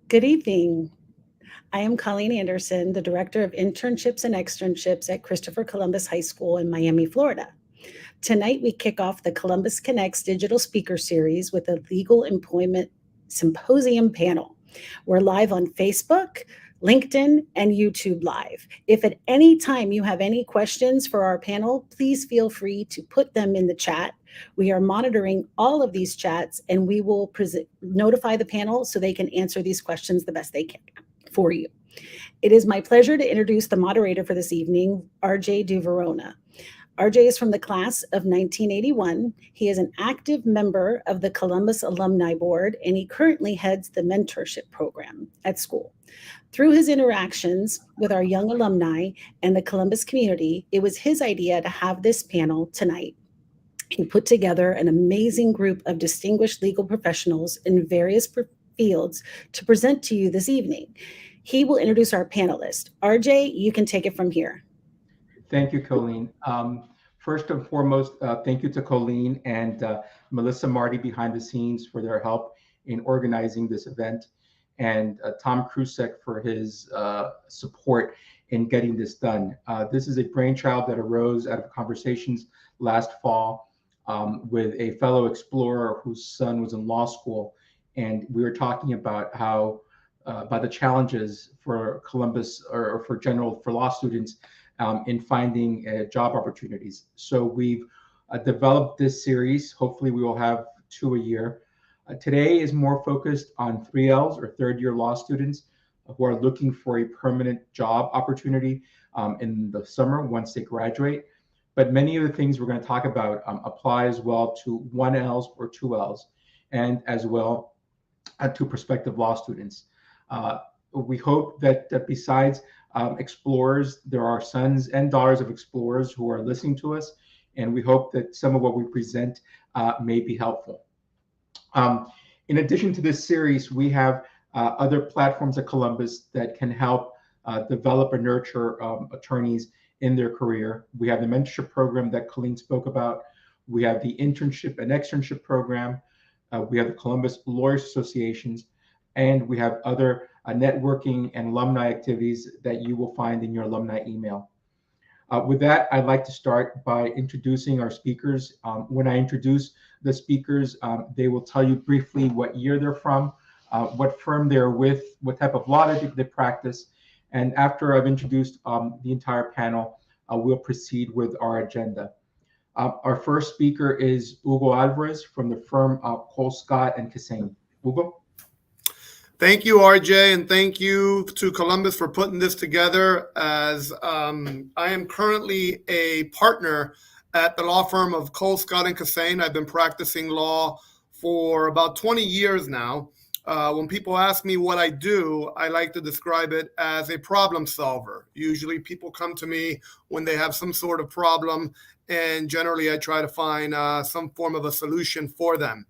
Good evening. I am Colleen Anderson, the Director of Internships and Externships at Christopher Columbus High School in Miami, Florida. Tonight, we kick off the Columbus Connects digital speaker series with a Legal Employment Symposium panel. We're live on Facebook, LinkedIn, and YouTube Live. If at any time you have any questions for our panel, please feel free to put them in the chat. We are monitoring all of these chats and we will notify the panel so they can answer these questions the best they can for you. It is my pleasure to introduce the moderator for this evening, RJ DuVerona. RJ is from the class of 1981. He is an active member of the Columbus Alumni Board, and he currently heads the mentorship program at school. Through his interactions with our young alumni and the Columbus community, it was his idea to have this panel tonight. He put together an amazing group of distinguished legal professionals in various fields to present to you this evening. He will introduce our panelists. RJ, you can take it from here. Thank you, Colleen. First and foremost, thank you to Colleen and Melissa Marty behind the scenes for their help in organizing this event, and Tom Krusek for his support in getting this done. This is a brainchild that arose out of conversations last fall with a fellow explorer whose son was in law school, and we were talking about how about the challenges for Columbus or for law students in finding job opportunities. So we've developed this series. Hopefully we will have 2 a year. Today is more focused on 3Ls or third year law students who are looking for a permanent job opportunity in the summer once they graduate. But many of the things we're going to talk about apply as well to 1Ls or 2Ls, and as well to prospective law students. We hope that besides explorers, there are sons and daughters of explorers who are listening to us, and we hope that some of what we present may be helpful. In addition to this series, we have other platforms at Columbus that can help develop and nurture attorneys in their career. We have the mentorship program that Colleen spoke about. We have the internship and externship program. We have the Columbus Lawyers Associations, and we have other networking and alumni activities that you will find in your alumni email. With that, I'd like to start by introducing our speakers. When I introduce the speakers, they will tell you briefly what year they're from, what firm they're with, what type of law they practice. And after I've introduced the entire panel, we'll proceed with our agenda. Our first speaker is Hugo Alvarez from the firm Cole, Scott and Cassane. Hugo? Thank you, RJ, and thank you to Columbus for putting this together. As I am currently a partner at the law firm of Cole, Scott and Cassane. I've been practicing law for about 20 years now. When people ask me what I do, I like to describe it as a problem solver. Usually people come to me when they have some sort of problem, and generally I try to find some form of a solution for them.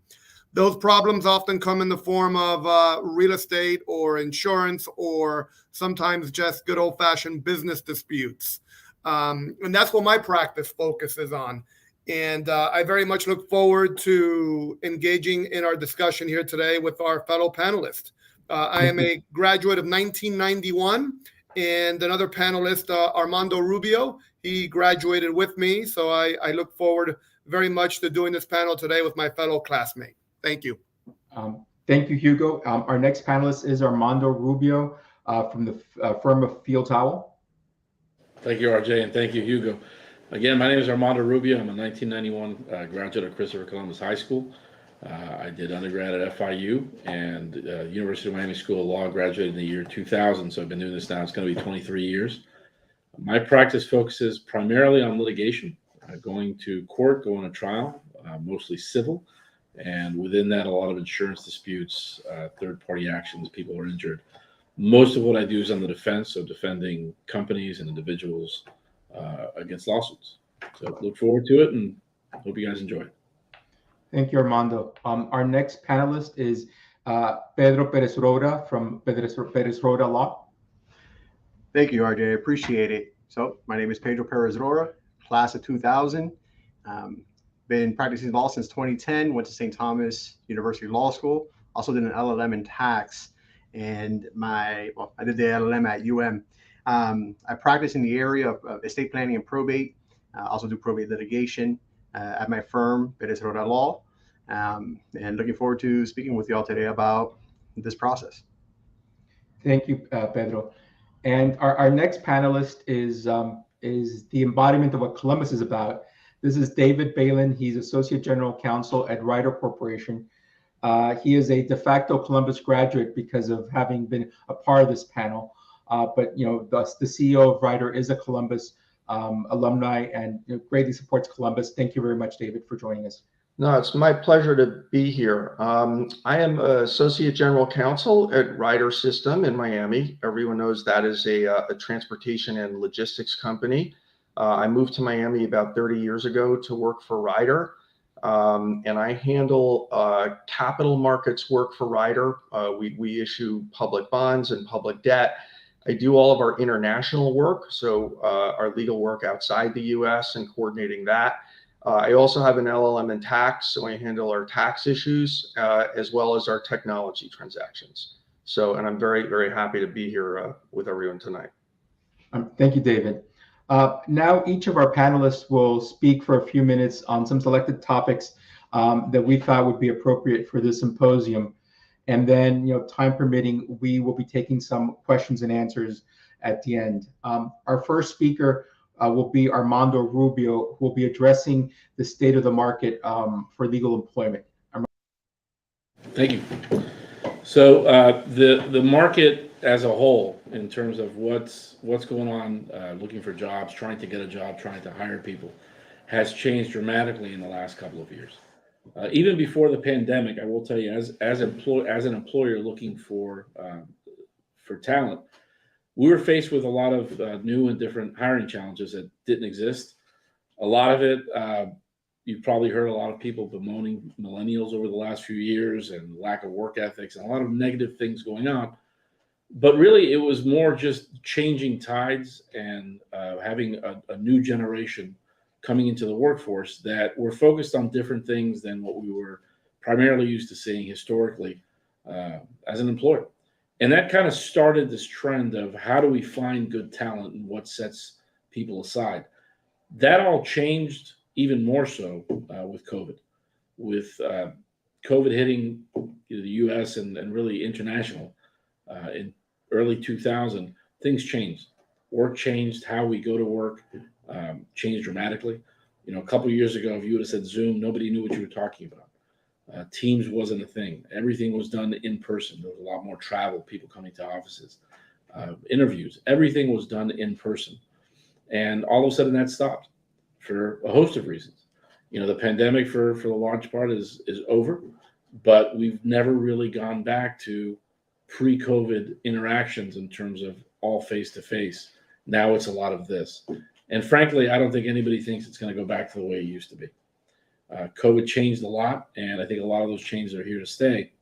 Those problems often come in the form of real estate or insurance, or sometimes just good old-fashioned business disputes. And that's what my practice focuses on. And I very much look forward to engaging in our discussion here today with our fellow panelists. I am a graduate of 1991, and another panelist, Armando Rubio, he graduated with me. So I look forward very much to doing this panel today with my fellow classmate. Thank you. Thank you, Hugo. Our next panelist is Armando Rubio from the firm of Fields Howell. Thank you, RJ, and thank you, Hugo. Again, my name is Armando Rubio. I'm a 1991 graduate of Christopher Columbus High School. I did undergrad at FIU and University of Miami School of Law, graduated in the year 2000, so I've been doing this now. It's going to be 23 years. My practice focuses primarily on litigation, going to court, going to trial, mostly civil. And within that, a lot of insurance disputes, third-party actions, people are injured. Most of what I do is on the defense, so defending companies and individuals against lawsuits. So look forward to it and hope you guys enjoy it. Thank you, Armando. Our next panelist is Pedro Perez Roda from Perez Roda Law. Thank you, RJ. I appreciate it. So my name is Pedro Perez Roda, class of 2000. Been practicing law since 2010, went to St. Thomas University Law School, also did an LLM in tax. and I did the LLM at UM. I practice in the area of estate planning and probate. Also do probate litigation at my firm, Perez Roda Law. And looking forward to speaking with you all today about this process. Thank you, Pedro. And our next panelist is the embodiment of what Columbus is about. This is David Balin. He's Associate General Counsel at Ryder Corporation. He is a de facto Columbus graduate because of having been a part of this panel. But the CEO of Ryder is a Columbus alumni and greatly supports Columbus. Thank you very much, David, for joining us. No, it's my pleasure to be here. I am Associate General Counsel at Ryder System in Miami. Everyone knows that is a transportation and logistics company. I moved to Miami about 30 years ago to work for Ryder, and I handle capital markets work for Ryder. We issue public bonds and public debt. I do all of our international work, so our legal work outside the U.S. and coordinating that. I also have an LLM in tax, so I handle our tax issues as well as our technology transactions. And I'm very, very happy to be here with everyone tonight. Thank you, David. Now each of our panelists will speak for a few minutes on some selected topics that we thought would be appropriate for this symposium. And then, time permitting, we will be taking some questions and answers at the end. Our first speaker will be Armando Rubio, who will be addressing the state of the market for legal employment. Thank you. So the market as a whole, in terms of what's going on, looking for jobs, trying to get a job, trying to hire people, has changed dramatically in the last couple of years. Even before the pandemic, I will tell you, as an employer looking for talent, we were faced with a lot of new and different hiring challenges that didn't exist. A lot of it, you've probably heard a lot of people bemoaning millennials over the last few years and lack of work ethics and a lot of negative things going on. But really, it was more just changing tides and having a new generation coming into the workforce that were focused on different things than what we were primarily used to seeing historically as an employer. And that kind of started this trend of how do we find good talent and what sets people aside. That all changed even more so with COVID. With COVID hitting the U.S. and really international in early 2000, things changed. Work changed, how we go to work changed dramatically. A couple of years ago, if you would have said Zoom, nobody knew what you were talking about. Teams wasn't a thing. Everything was done in person. There was a lot more travel, people coming to offices, interviews. Everything was done in person. And all of a sudden that stopped for a host of reasons. The pandemic for the large part is over, but we've never really gone back to pre-COVID interactions in terms of all face-to-face. Now it's a lot of this. And frankly, I don't think anybody thinks it's going to go back to the way it used to be. COVID changed a lot, and I think a lot of those changes are here to stay.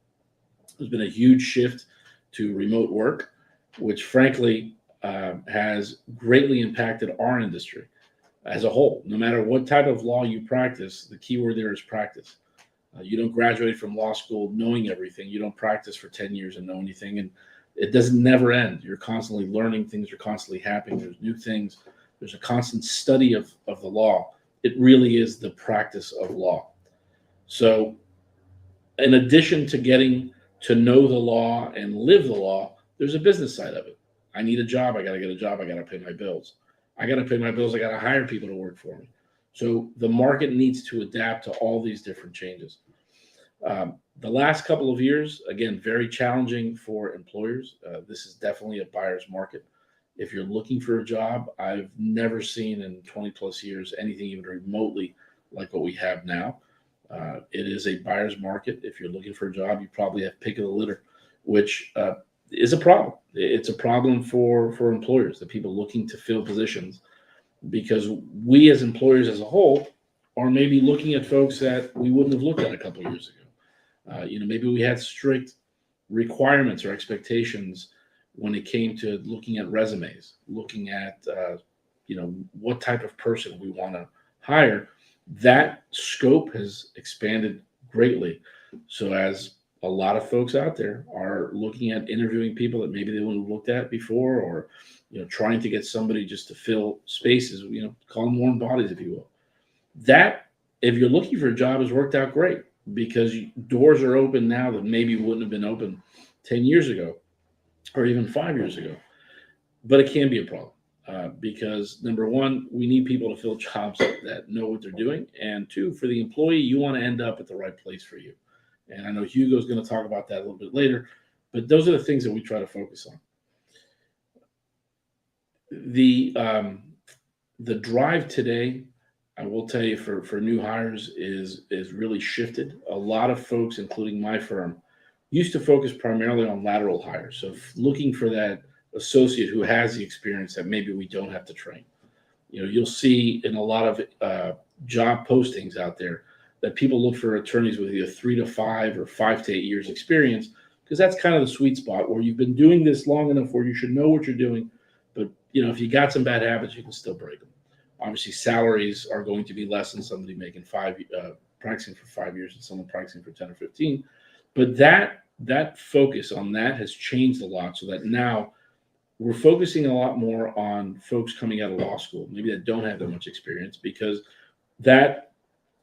There's been a huge shift to remote work, which frankly has greatly impacted our industry as a whole. No matter what type of law you practice, the key word there is practice. You don't graduate from law school knowing everything. You don't practice for 10 years and know anything, and it doesn't never end. You're constantly learning things. You're constantly happening. There's new things. There's a constant study of the law. It really is the practice of law. So in addition to getting to know the law and live the law, there's a business side of it. I need a job. I got to get a job. I got to pay my bills. I got to pay my bills. I got to hire people to work for me. So the market needs to adapt to all these different changes. The last couple of years, again, very challenging for employers. This is definitely a buyer's market. If you're looking for a job, I've never seen in 20 plus years anything even remotely like what we have now. It is a buyer's market. If you're looking for a job, you probably have pick of the litter, which is a problem. It's a problem for employers, the people looking to fill positions, because we as employers as a whole are maybe looking at folks that we wouldn't have looked at a couple of years ago. Maybe we had strict requirements or expectations when it came to looking at resumes, looking at, what type of person we want to hire. That scope has expanded greatly. So as a lot of folks out there are looking at interviewing people that maybe they wouldn't have looked at before, or trying to get somebody just to fill spaces, call them warm bodies, if you will. That, if you're looking for a job, has worked out great, because doors are open now that maybe wouldn't have been open 10 years ago or even 5 years ago. But it can be a problem, because number one, we need people to fill jobs that know what they're doing. And two, for the employee, you want to end up at the right place for you. And I know Hugo's going to talk about that a little bit later, but those are the things that we try to focus on. The drive today, I will tell you, for new hires is really shifted. A lot of folks, including my firm, used to focus primarily on lateral hires. So looking for that associate who has the experience that maybe we don't have to train. You'll see in a lot of job postings out there that people look for attorneys with either 3 to 5 or 5 to 8 years experience, because that's kind of the sweet spot where you've been doing this long enough where you should know what you're doing. But if you got some bad habits, you can still break them. Obviously, salaries are going to be less than somebody making practicing for 5 years and someone practicing for 10 or 15. But that focus on that has changed a lot, so that now we're focusing a lot more on folks coming out of law school, maybe that don't have that much experience, because that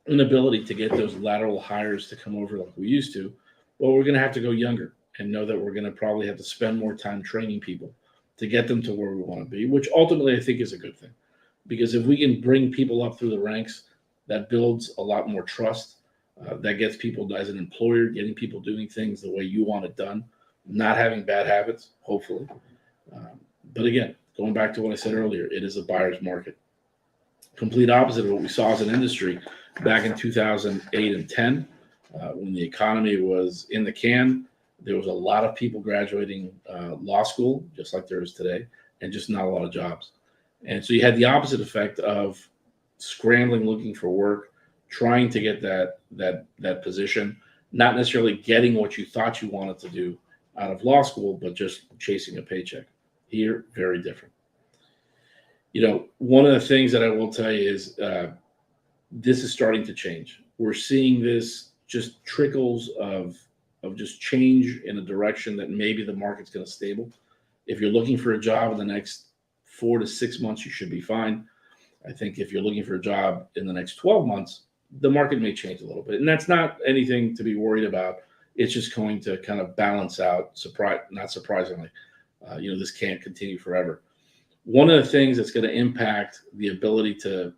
inability to get those lateral hires to come over like we used to, well, we're going to have to go younger and know that we're going to probably have to spend more time training people to get them to where we want to be, which ultimately I think is a good thing. Because if we can bring people up through the ranks, that builds a lot more trust. That gets people, as an employer, getting people doing things the way you want it done, not having bad habits, hopefully. But again, going back to what I said earlier, it is a buyer's market. Complete opposite of what we saw as an industry back in 2008 and 10, when the economy was in the can. There was a lot of people graduating law school, just like there is today, and just not a lot of jobs. And so you had the opposite effect of scrambling, looking for work, trying to get that position, not necessarily getting what you thought you wanted to do out of law school, but just chasing a paycheck. Here, very different. One of the things that I will tell you is this is starting to change. We're seeing this just trickles of just change in a direction that maybe the market's going to stable. If you're looking for a job in the next 4 to 6 months, you should be fine. I think if you're looking for a job in the next 12 months, the market may change a little bit. And that's not anything to be worried about. It's just going to kind of balance out, not surprisingly. This can't continue forever. One of the things that's going to impact the ability to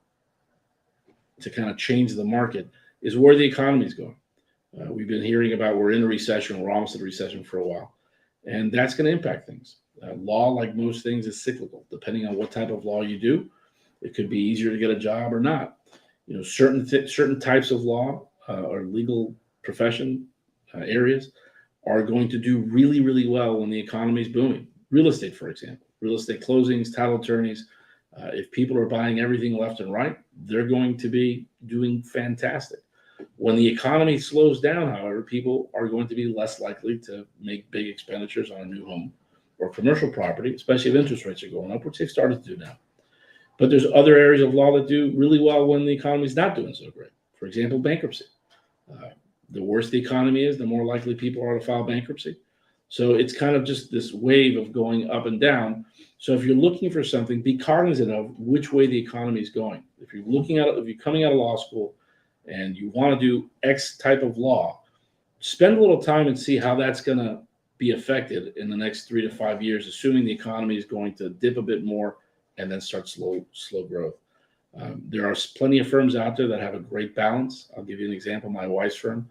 kind of change the market is where the economy is going. We've been hearing about we're in a recession, we're almost in a recession for a while, and that's going to impact things. Law, like most things, is cyclical. Depending on what type of law you do, it could be easier to get a job or not. Certain types of law or legal profession areas are going to do really, really well when the economy is booming. Real estate, for example, real estate closings, title attorneys. If people are buying everything left and right, they're going to be doing fantastic. When the economy slows down, however, people are going to be less likely to make big expenditures on a new home or commercial property, especially if interest rates are going up, which they've started to do now. But there's other areas of law that do really well when the economy is not doing so great. For example, bankruptcy. The worse the economy is, the more likely people are to file bankruptcy. So it's kind of just this wave of going up and down. So if you're looking for something, be cognizant of which way the economy is going. If you're coming out of law school and you want to do X type of law, spend a little time and see how that's going to be affected in the next 3 to 5 years, assuming the economy is going to dip a bit more and then start slow growth. There are plenty of firms out there that have a great balance. I'll give you an example. My wife's firm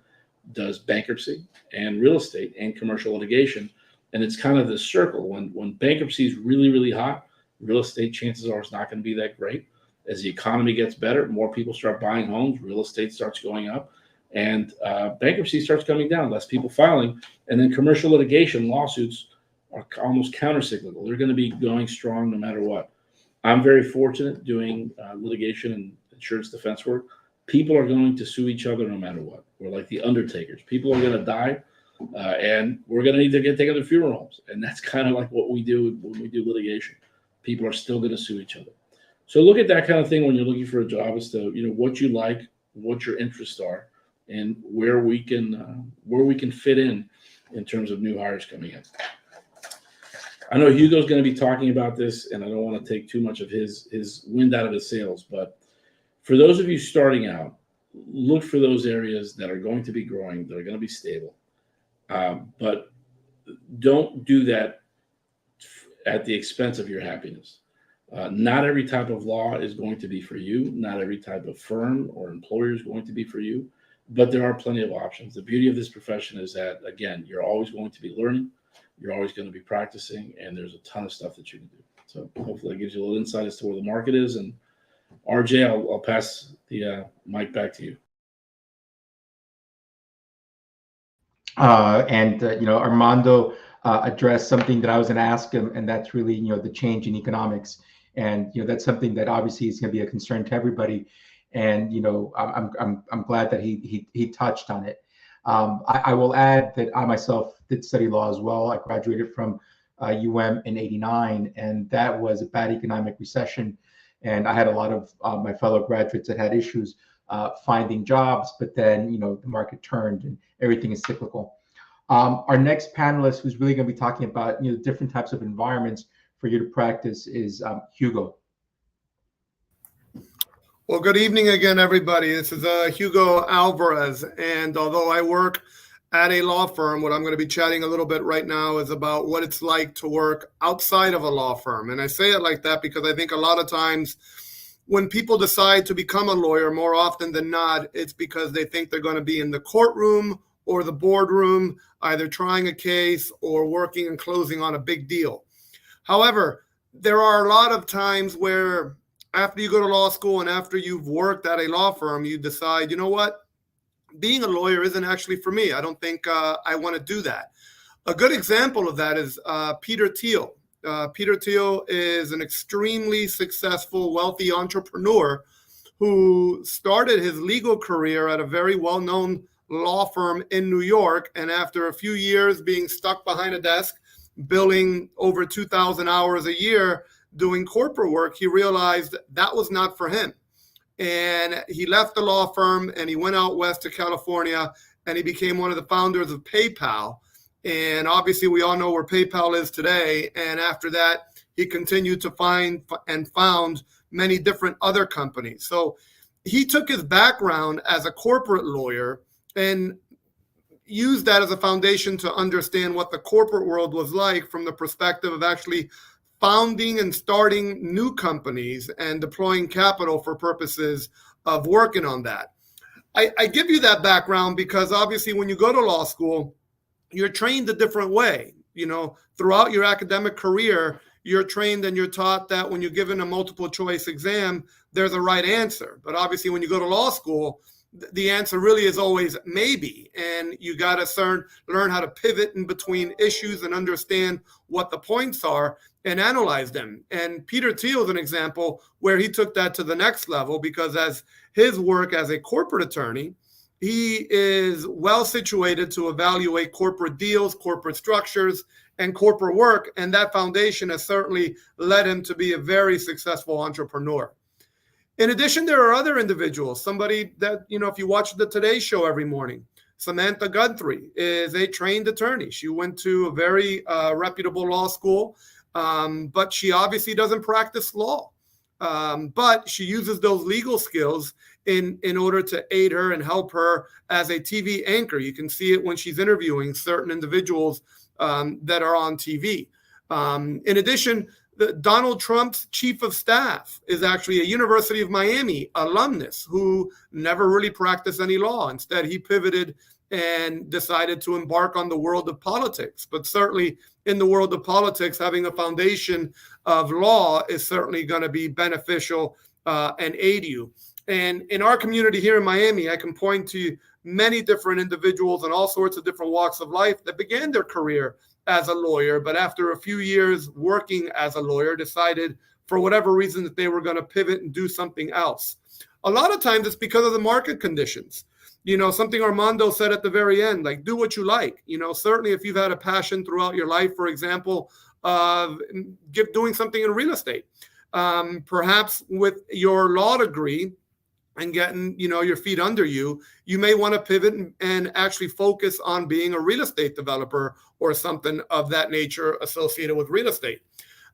does bankruptcy and real estate and commercial litigation. And it's kind of this circle. When bankruptcy is really, really hot, real estate, chances are, it's not going to be that great. As the economy gets better, more people start buying homes, real estate starts going up, and bankruptcy starts coming down, less people filing. And then commercial litigation lawsuits are almost counter-cyclical. They're going to be going strong no matter what. I'm very fortunate doing litigation and insurance defense work. People are going to sue each other no matter what. We're like the undertakers. People are going to die, and we're going to need to get taken to funeral homes. And that's kind of like what we do when we do litigation. People are still going to sue each other. So look at that kind of thing when you're looking for a job as to what you like, what your interests are, and where we can fit in terms of new hires coming in. I know Hugo's going to be talking about this, and I don't want to take too much of his wind out of his sails, but for those of you starting out, look for those areas that are going to be growing, that are going to be stable. But don't do that at the expense of your happiness. Not every type of law is going to be for you. Not every type of firm or employer is going to be for you, but there are plenty of options. The beauty of this profession is that, again, you're always going to be learning. You're always going to be practicing, and there's a ton of stuff that you can do. So hopefully that gives you a little insight as to where the market is. And RJ, I'll pass the mic back to you. Armando addressed something that I was going to ask him, and that's really, the change in economics. And, that's something that obviously is going to be a concern to everybody. And, I'm glad that he touched on it. I will add that I myself did study law as well. I graduated from UM in '89, and that was a bad economic recession. And I had a lot of my fellow graduates that had issues finding jobs, but then, the market turned and everything is cyclical. Our next panelist, who's really going to be talking about, different types of environments for you to practice, is Hugo. Well, good evening again, everybody. This is Hugo Alvarez. And although I work at a law firm, what I'm going to be chatting a little bit right now is about what it's like to work outside of a law firm. And I say it like that because I think a lot of times when people decide to become a lawyer, more often than not, it's because they think they're going to be in the courtroom or the boardroom, either trying a case or working and closing on a big deal. However, there are a lot of times where after you go to law school and after you've worked at a law firm, you decide, you know what, being a lawyer isn't actually for me. I don't think I want to do that. A good example of that is Peter Thiel. Peter Thiel is an extremely successful, wealthy entrepreneur who started his legal career at a very well-known law firm in New York. And after a few years being stuck behind a desk, billing over 2,000 hours a year, doing corporate work, he realized that was not for him. And he left the law firm and he went out west to California and he became one of the founders of PayPal. And obviously we all know where PayPal is today. And after that, he continued to find and found many different other companies. So he took his background as a corporate lawyer and used that as a foundation to understand what the corporate world was like from the perspective of actually founding and starting new companies and deploying capital for purposes of working on that. I give you that background because obviously when you go to law school, you're trained a different way. Throughout your academic career, you're trained and you're taught that when you're given a multiple choice exam, there's a right answer. But obviously when you go to law school, the answer really is always maybe. And you got to learn how to pivot in between issues and understand what the points are and analyze them. And Peter Thiel is an example where he took that to the next level because as his work as a corporate attorney, he is well situated to evaluate corporate deals, corporate structures, and corporate work. And that foundation has certainly led him to be a very successful entrepreneur. In addition, there are other individuals, somebody that, if you watch the Today Show every morning, Samantha Guthrie is a trained attorney. She went to a very reputable law school, but she obviously doesn't practice law. But she uses those legal skills in order to aid her and help her as a TV anchor. You can see it when she's interviewing certain individuals that are on TV. In addition, Donald Trump's chief of staff is actually a University of Miami alumnus who never really practiced any law. Instead, he pivoted and decided to embark on the world of politics. But certainly in the world of politics, having a foundation of law is certainly going to be beneficial and aid you. And in our community here in Miami, I can point to many different individuals in all sorts of different walks of life that began their career as a lawyer, but after a few years working as a lawyer, decided for whatever reason that they were going to pivot and do something else. A lot of times it's because of the market conditions. Something Armando said at the very end, like do what you like. Certainly if you've had a passion throughout your life, for example, of doing something in real estate, perhaps with your law degree, and getting, your feet under you, you may want to pivot and actually focus on being a real estate developer or something of that nature associated with real estate.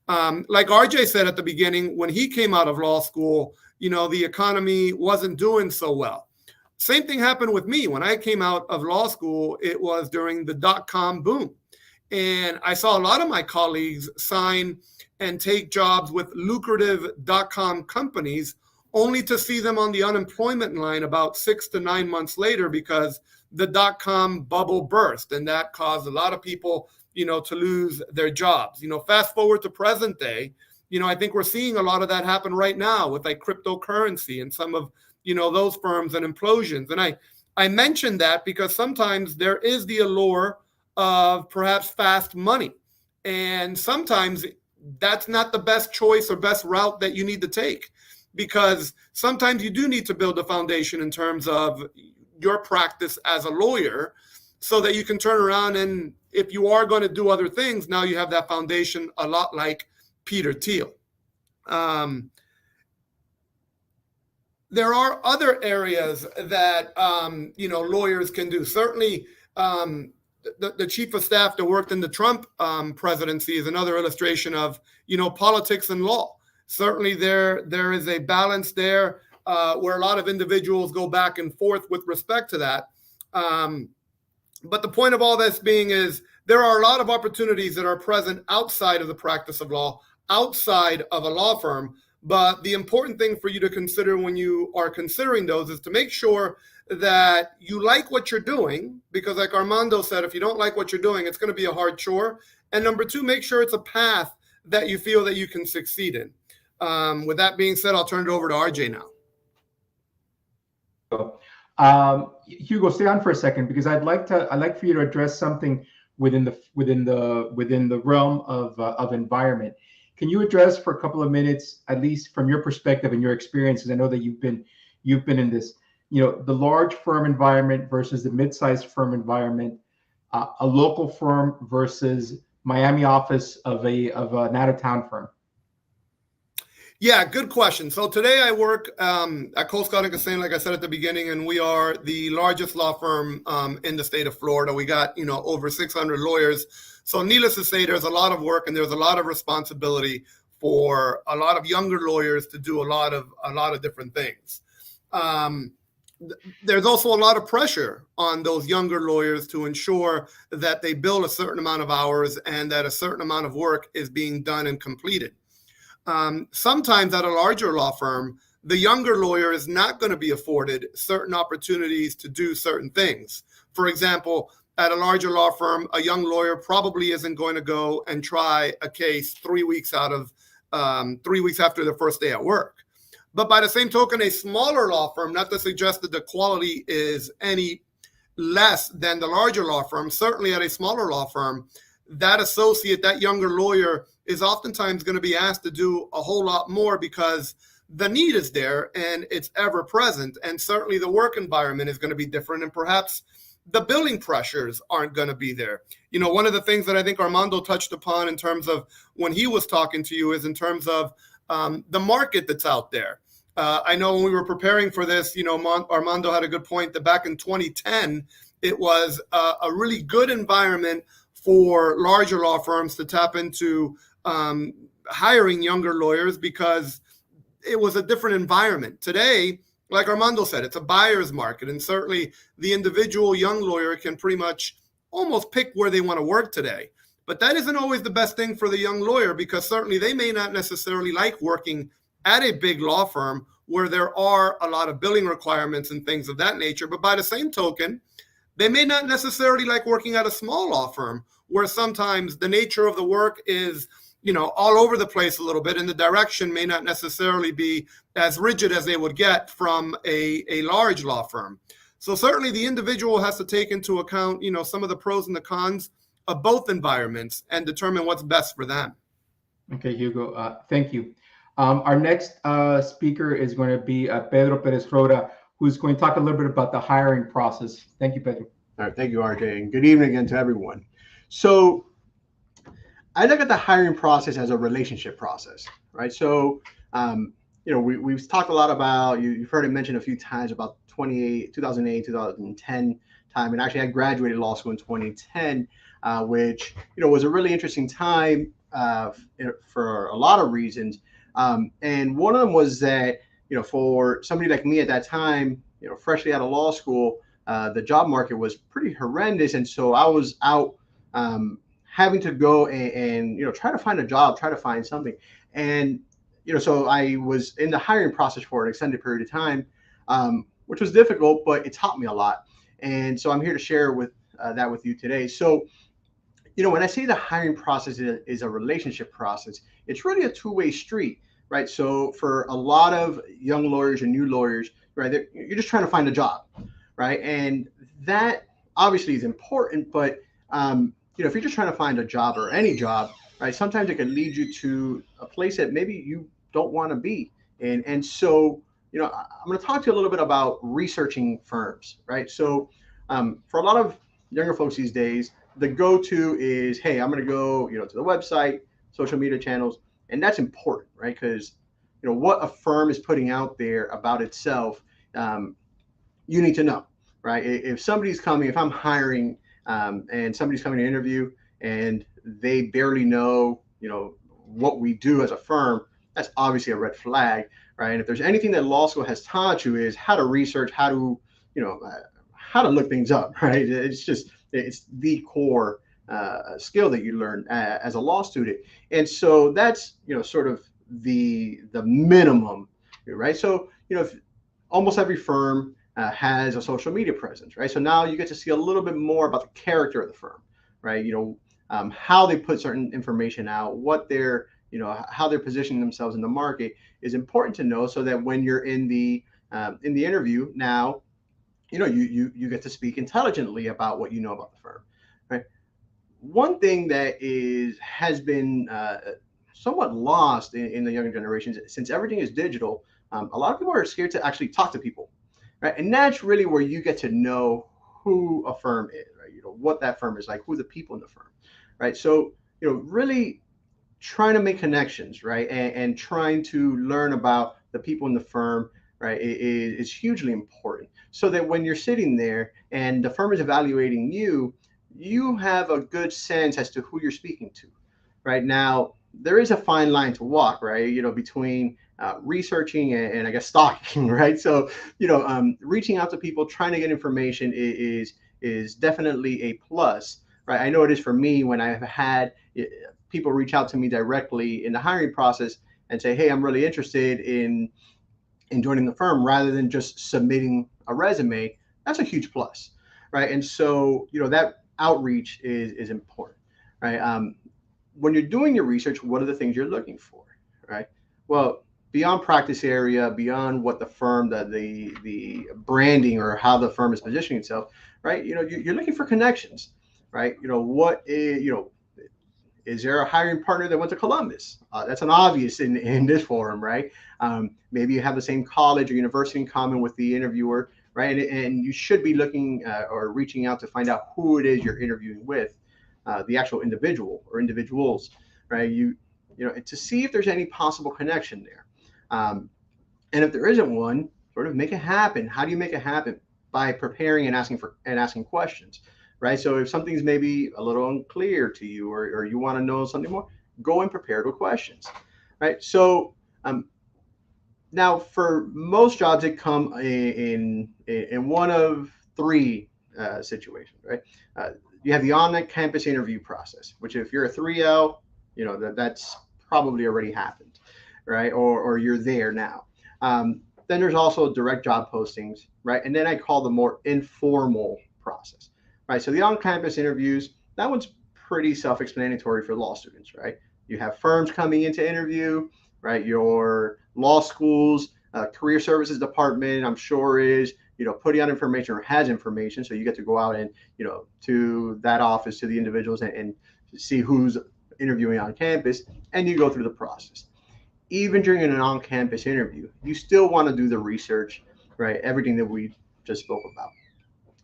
Like RJ said at the beginning, when he came out of law school, the economy wasn't doing so well. Same thing happened with me. When I came out of law school, it was during the dot-com boom. And I saw a lot of my colleagues sign and take jobs with lucrative dot-com companies only to see them on the unemployment line about 6 to 9 months later because the dot-com bubble burst. And that caused a lot of people, to lose their jobs. Fast forward to present day, I think we're seeing a lot of that happen right now with like cryptocurrency and some of, those firms and implosions. And I mentioned that because sometimes there is the allure of perhaps fast money. And sometimes that's not the best choice or best route that you need to take, because sometimes you do need to build a foundation in terms of your practice as a lawyer so that you can turn around and if you are going to do other things, now you have that foundation, a lot like Peter Thiel. There are other areas that, lawyers can do. Certainly, the chief of staff that worked in the Trump presidency is another illustration of, politics and law. Certainly there is a balance there where a lot of individuals go back and forth with respect to that. But the point of all this being is there are a lot of opportunities that are present outside of the practice of law, outside of a law firm. But the important thing for you to consider when you are considering those is to make sure that you like what you're doing, because like Armando said, if you don't like what you're doing, it's going to be a hard chore. And number two, make sure it's a path that you feel that you can succeed in. With that being said, I'll turn it over to RJ now. Hugo, stay on for a second because I'd like for you to address something within the realm of environment. Can you address for a couple of minutes, at least from your perspective and your experiences? I know that you've been in this, the large firm environment versus the mid-sized firm environment, a local firm versus Miami office of an out-of-town firm. Yeah, good question. So today I work at Cole Scott & Cassane, like I said at the beginning, and we are the largest law firm in the state of Florida. We got, over 600 lawyers. So needless to say, there's a lot of work and there's a lot of responsibility for a lot of younger lawyers to do a lot of different things. There's also a lot of pressure on those younger lawyers to ensure that they bill a certain amount of hours and that a certain amount of work is being done and completed. Sometimes at a larger law firm, the younger lawyer is not going to be afforded certain opportunities to do certain things. For example, at a larger law firm, a young lawyer probably isn't going to go and try a case 3 weeks after their first day at work. But by the same token, a smaller law firm, not to suggest that the quality is any less than the larger law firm, certainly at a smaller law firm, that associate, that younger lawyer is oftentimes going to be asked to do a whole lot more because the need is there and it's ever present. And certainly the work environment is going to be different and perhaps the billing pressures aren't going to be there. One of the things that I think Armando touched upon in terms of when he was talking to you is in terms of the market that's out there. I know when we were preparing for this, Armando had a good point that back in 2010, it was a really good environment for larger law firms to tap into hiring younger lawyers because it was a different environment. Today, like Armando said, it's a buyer's market. And certainly the individual young lawyer can pretty much almost pick where they want to work today. But that isn't always the best thing for the young lawyer because certainly they may not necessarily like working at a big law firm where there are a lot of billing requirements and things of that nature. But by the same token, they may not necessarily like working at a small law firm where sometimes the nature of the work is, all over the place a little bit, and the direction may not necessarily be as rigid as they would get from a large law firm. So certainly the individual has to take into account, some of the pros and the cons of both environments and determine what's best for them. Okay, Hugo, thank you. Our next speaker is going to be Pedro Perez Roda, who's going to talk a little bit about the hiring process. Thank you, Pedro. All right, thank you, RJ, and good evening again to everyone. So I look at the hiring process as a relationship process, right? So we've talked a lot about, you've heard it mentioned a few times about 2008, 2010 time. And actually, I graduated law school in 2010, which, was a really interesting time for a lot of reasons. And one of them was that, for somebody like me at that time, freshly out of law school, the job market was pretty horrendous. And so I was out having to go and try to find a job, try to find something. And, so I was in the hiring process for an extended period of time, which was difficult, but it taught me a lot. And so I'm here to share that with you today. So, when I say the hiring process is a relationship process, it's really a two-way street, right? So for a lot of young lawyers and new lawyers, right, you're just trying to find a job, right? And that obviously is important, but if you're just trying to find a job or any job, right, sometimes it can lead you to a place that maybe you don't want to be. And so, I'm going to talk to you a little bit about researching firms, right? So for a lot of younger folks these days, the go-to is, hey, I'm going to go, to the website, social media channels, and that's important, right? Because, what a firm is putting out there about itself, you need to know, right? If somebody's coming, if I'm hiring and somebody's coming to interview and they barely know, what we do as a firm, that's obviously a red flag, right? And if there's anything that law school has taught you is how to research, how to look things up, right? It's the core skill that you learn as a law student. And so that's, sort of the minimum, right? So, if almost every firm has a social media presence, right? So now you get to see a little bit more about the character of the firm, right? How they put certain information out, what they're, how they're positioning themselves in the market is important to know, so that when you're in the interview now, you get to speak intelligently about what you know about the firm, right? One thing that has been somewhat lost in the younger generations, since everything is digital, a lot of people are scared to actually talk to people, right? And that's really where you get to know who a firm is, right? What that firm is like, who the people in the firm, right? So, really trying to make connections, right? And trying to learn about the people in the firm, right, is hugely important, so that when you're sitting there and the firm is evaluating you, you have a good sense as to who you're speaking to, right? Now, there is a fine line to walk, right? Between researching and I guess stalking, right? So, reaching out to people, trying to get information is definitely a plus, right? I know it is for me when I've had people reach out to me directly in the hiring process and say, hey, I'm really interested in joining the firm, rather than just submitting a resume. That's a huge plus, right? And so, that outreach is important, right? When you're doing your research, what are the things you're looking for, right? Well, beyond practice area, beyond what the firm, the branding or how the firm is positioning itself, right? You're looking for connections, right? What is there a hiring partner that went to Columbus? That's an obvious in this forum, right? Maybe you have the same college or university in common with the interviewer, right? And you should be looking or reaching out to find out who it is you're interviewing with, the actual individual or individuals, right? To see if there's any possible connection there. And if there isn't one, sort of make it happen. How do you make it happen? By preparing and asking questions, right? So if something's maybe a little unclear to you, or you want to know something more, go and prepare with questions, right? So now for most jobs, it come in one of three situations, right? You have the on-campus interview process, which if you're a 3L, that's probably already happened, right? Or you're there now. Then there's also direct job postings, right? And then I call the more informal process, right? So the on-campus interviews, that one's pretty self-explanatory for law students, right? You have firms coming in to interview, right? Your law schools, career services department, I'm sure is, putting out information or has information. So you get to go out and, to that office, to the individuals and see who's interviewing on campus, and you go through the process. Even during an on-campus interview, you still want to do the research, right? Everything that we just spoke about.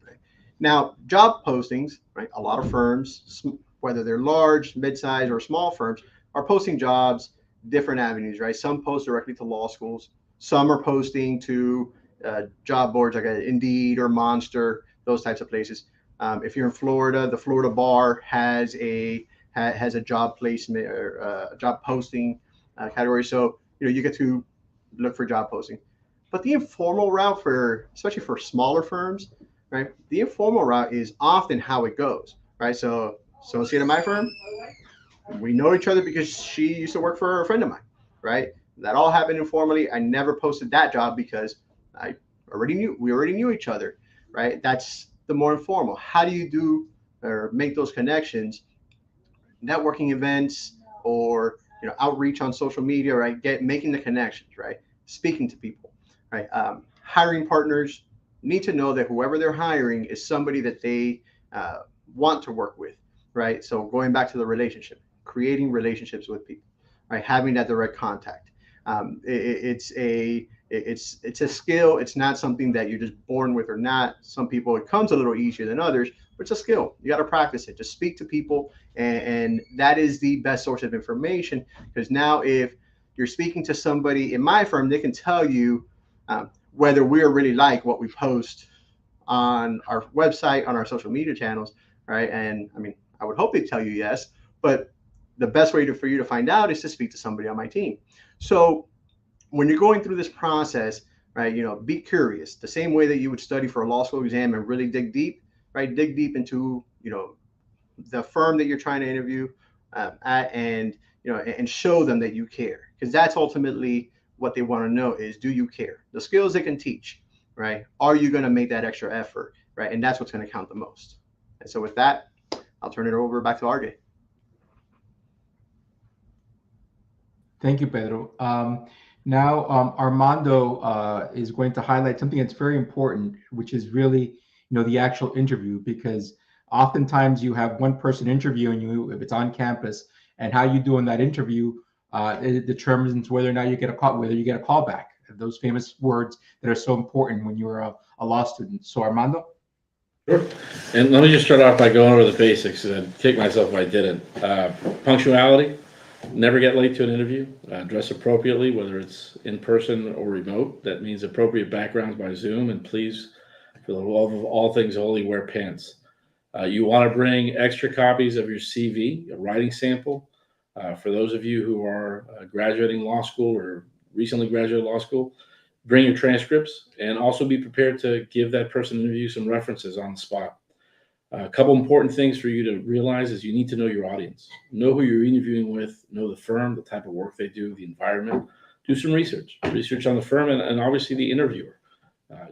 Right? Now, job postings, right? A lot of firms, whether they're large, mid-sized, or small firms, are posting jobs different avenues, right? Some post directly to law schools. Some are posting to job boards like Indeed or Monster, those types of places. If you're in Florida, the Florida Bar has a job placement or job posting category. So you get to look for job posting. But the informal route, especially for smaller firms, right? The informal route is often how it goes, right? So associate at my firm, we know each other because she used to work for a friend of mine, right? That all happened informally. I never posted that job because we already knew each other, right? That's the more informal. How do you do or make those connections? Networking events or outreach on social media, right? Making the connections, right? Speaking to people, right? Hiring partners need to know that whoever they're hiring is somebody that they want to work with, right? So going back to the relationship, creating relationships with people, right? Having that direct contact. It's a skill. It's not something that you're just born with or not. Some people, it comes a little easier than others, but it's a skill. You got to practice it. Just speak to people, and that is the best source of information. Because now, if you're speaking to somebody in my firm, they can tell you whether we're really like what we post on our website, on our social media channels, right? And I mean, I would hope they tell you yes, but the best way for you to find out is to speak to somebody on my team. So when you're going through this process, right, be curious. The same way that you would study for a law school exam and really dig deep, right? Dig deep into, the firm that you're trying to interview at, and show them that you care, because that's ultimately what they want to know is, do you care? The skills they can teach, right? Are you going to make that extra effort, right? And that's what's going to count the most. And so with that, I'll turn it over back to RJ. Thank you, Pedro. Now, Armando is going to highlight something that's very important, which is really, the actual interview, because oftentimes you have one person interviewing you if it's on campus, and how you do in that interview it determines whether or not you get a call back. Those famous words that are so important when you're a law student. So, Armando. Sure. And let me just start off by going over the basics and kick myself if I didn't. Punctuality. Never get late to an interview. Dress appropriately, whether it's in person or remote. That means appropriate backgrounds by Zoom. And please, for the love of all things holy, wear pants. You want to bring extra copies of your CV, a writing sample. For those of you who are graduating law school or recently graduated law school, bring your transcripts, and also be prepared to give that person interview some references on the spot. A couple important things for you to realize is you need to know your audience. Know who you're interviewing with, know the firm, the type of work they do, the environment. Do some research on the firm and obviously the interviewer.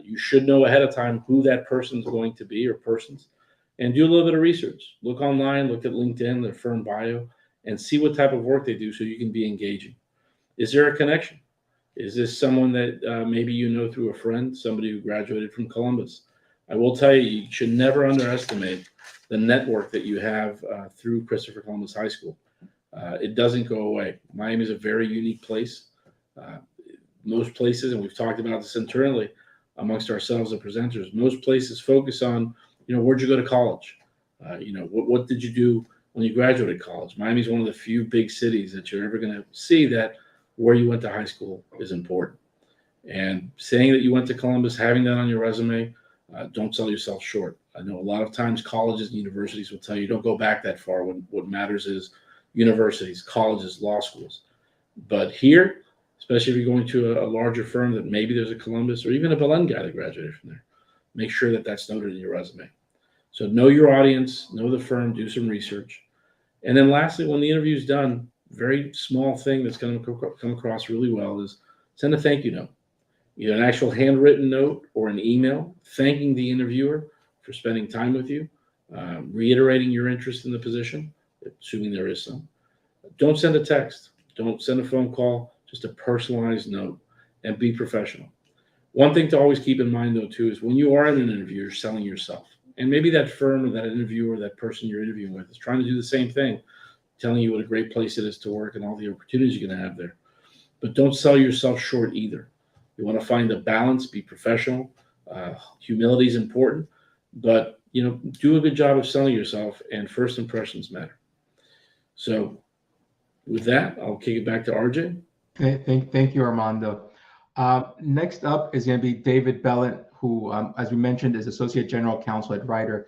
You should know ahead of time who that person's going to be or persons, and do a little bit of research. Look online, look at LinkedIn, their firm bio, and see what type of work they do so you can be engaging. Is there a connection? Is this someone that maybe you know through a friend, somebody who graduated from Columbus? I will tell you, you should never underestimate the network that you have through Christopher Columbus High School. It doesn't go away. Miami is a very unique place. Most places, and we've talked about this internally amongst ourselves and presenters, most places focus on, where'd you go to college? What did you do when you graduated college? Miami is one of the few big cities that you're ever going to see that where you went to high school is important. And saying that you went to Columbus, having that on your resume, don't sell yourself short. I know a lot of times colleges and universities will tell you don't go back that far. What matters is universities, colleges, law schools. But here, especially if you're going to a larger firm that maybe there's a Columbus or even a Belen guy that graduated from there, make sure that that's noted in your resume. So know your audience, know the firm, do some research. And then lastly, when the interview is done, very small thing that's going to come across really well is send a thank you note. Either an actual handwritten note or an email thanking the interviewer for spending time with you, reiterating your interest in the position, assuming there is some. Don't send a text. Don't send a phone call, just a personalized note, and be professional. One thing to always keep in mind, though, too, is when you are in an interview, you're selling yourself. And maybe that firm or that interviewer, that person you're interviewing with is trying to do the same thing, telling you what a great place it is to work and all the opportunities you're going to have there. But don't sell yourself short either. You want to find a balance, be professional. Humility is important, but do a good job of selling yourself, and first impressions matter. So With that, I'll kick it back to RJ. Thank you, Armando. Next up is going to be David Bellant, who, as we mentioned, is Associate General Counsel at Ryder.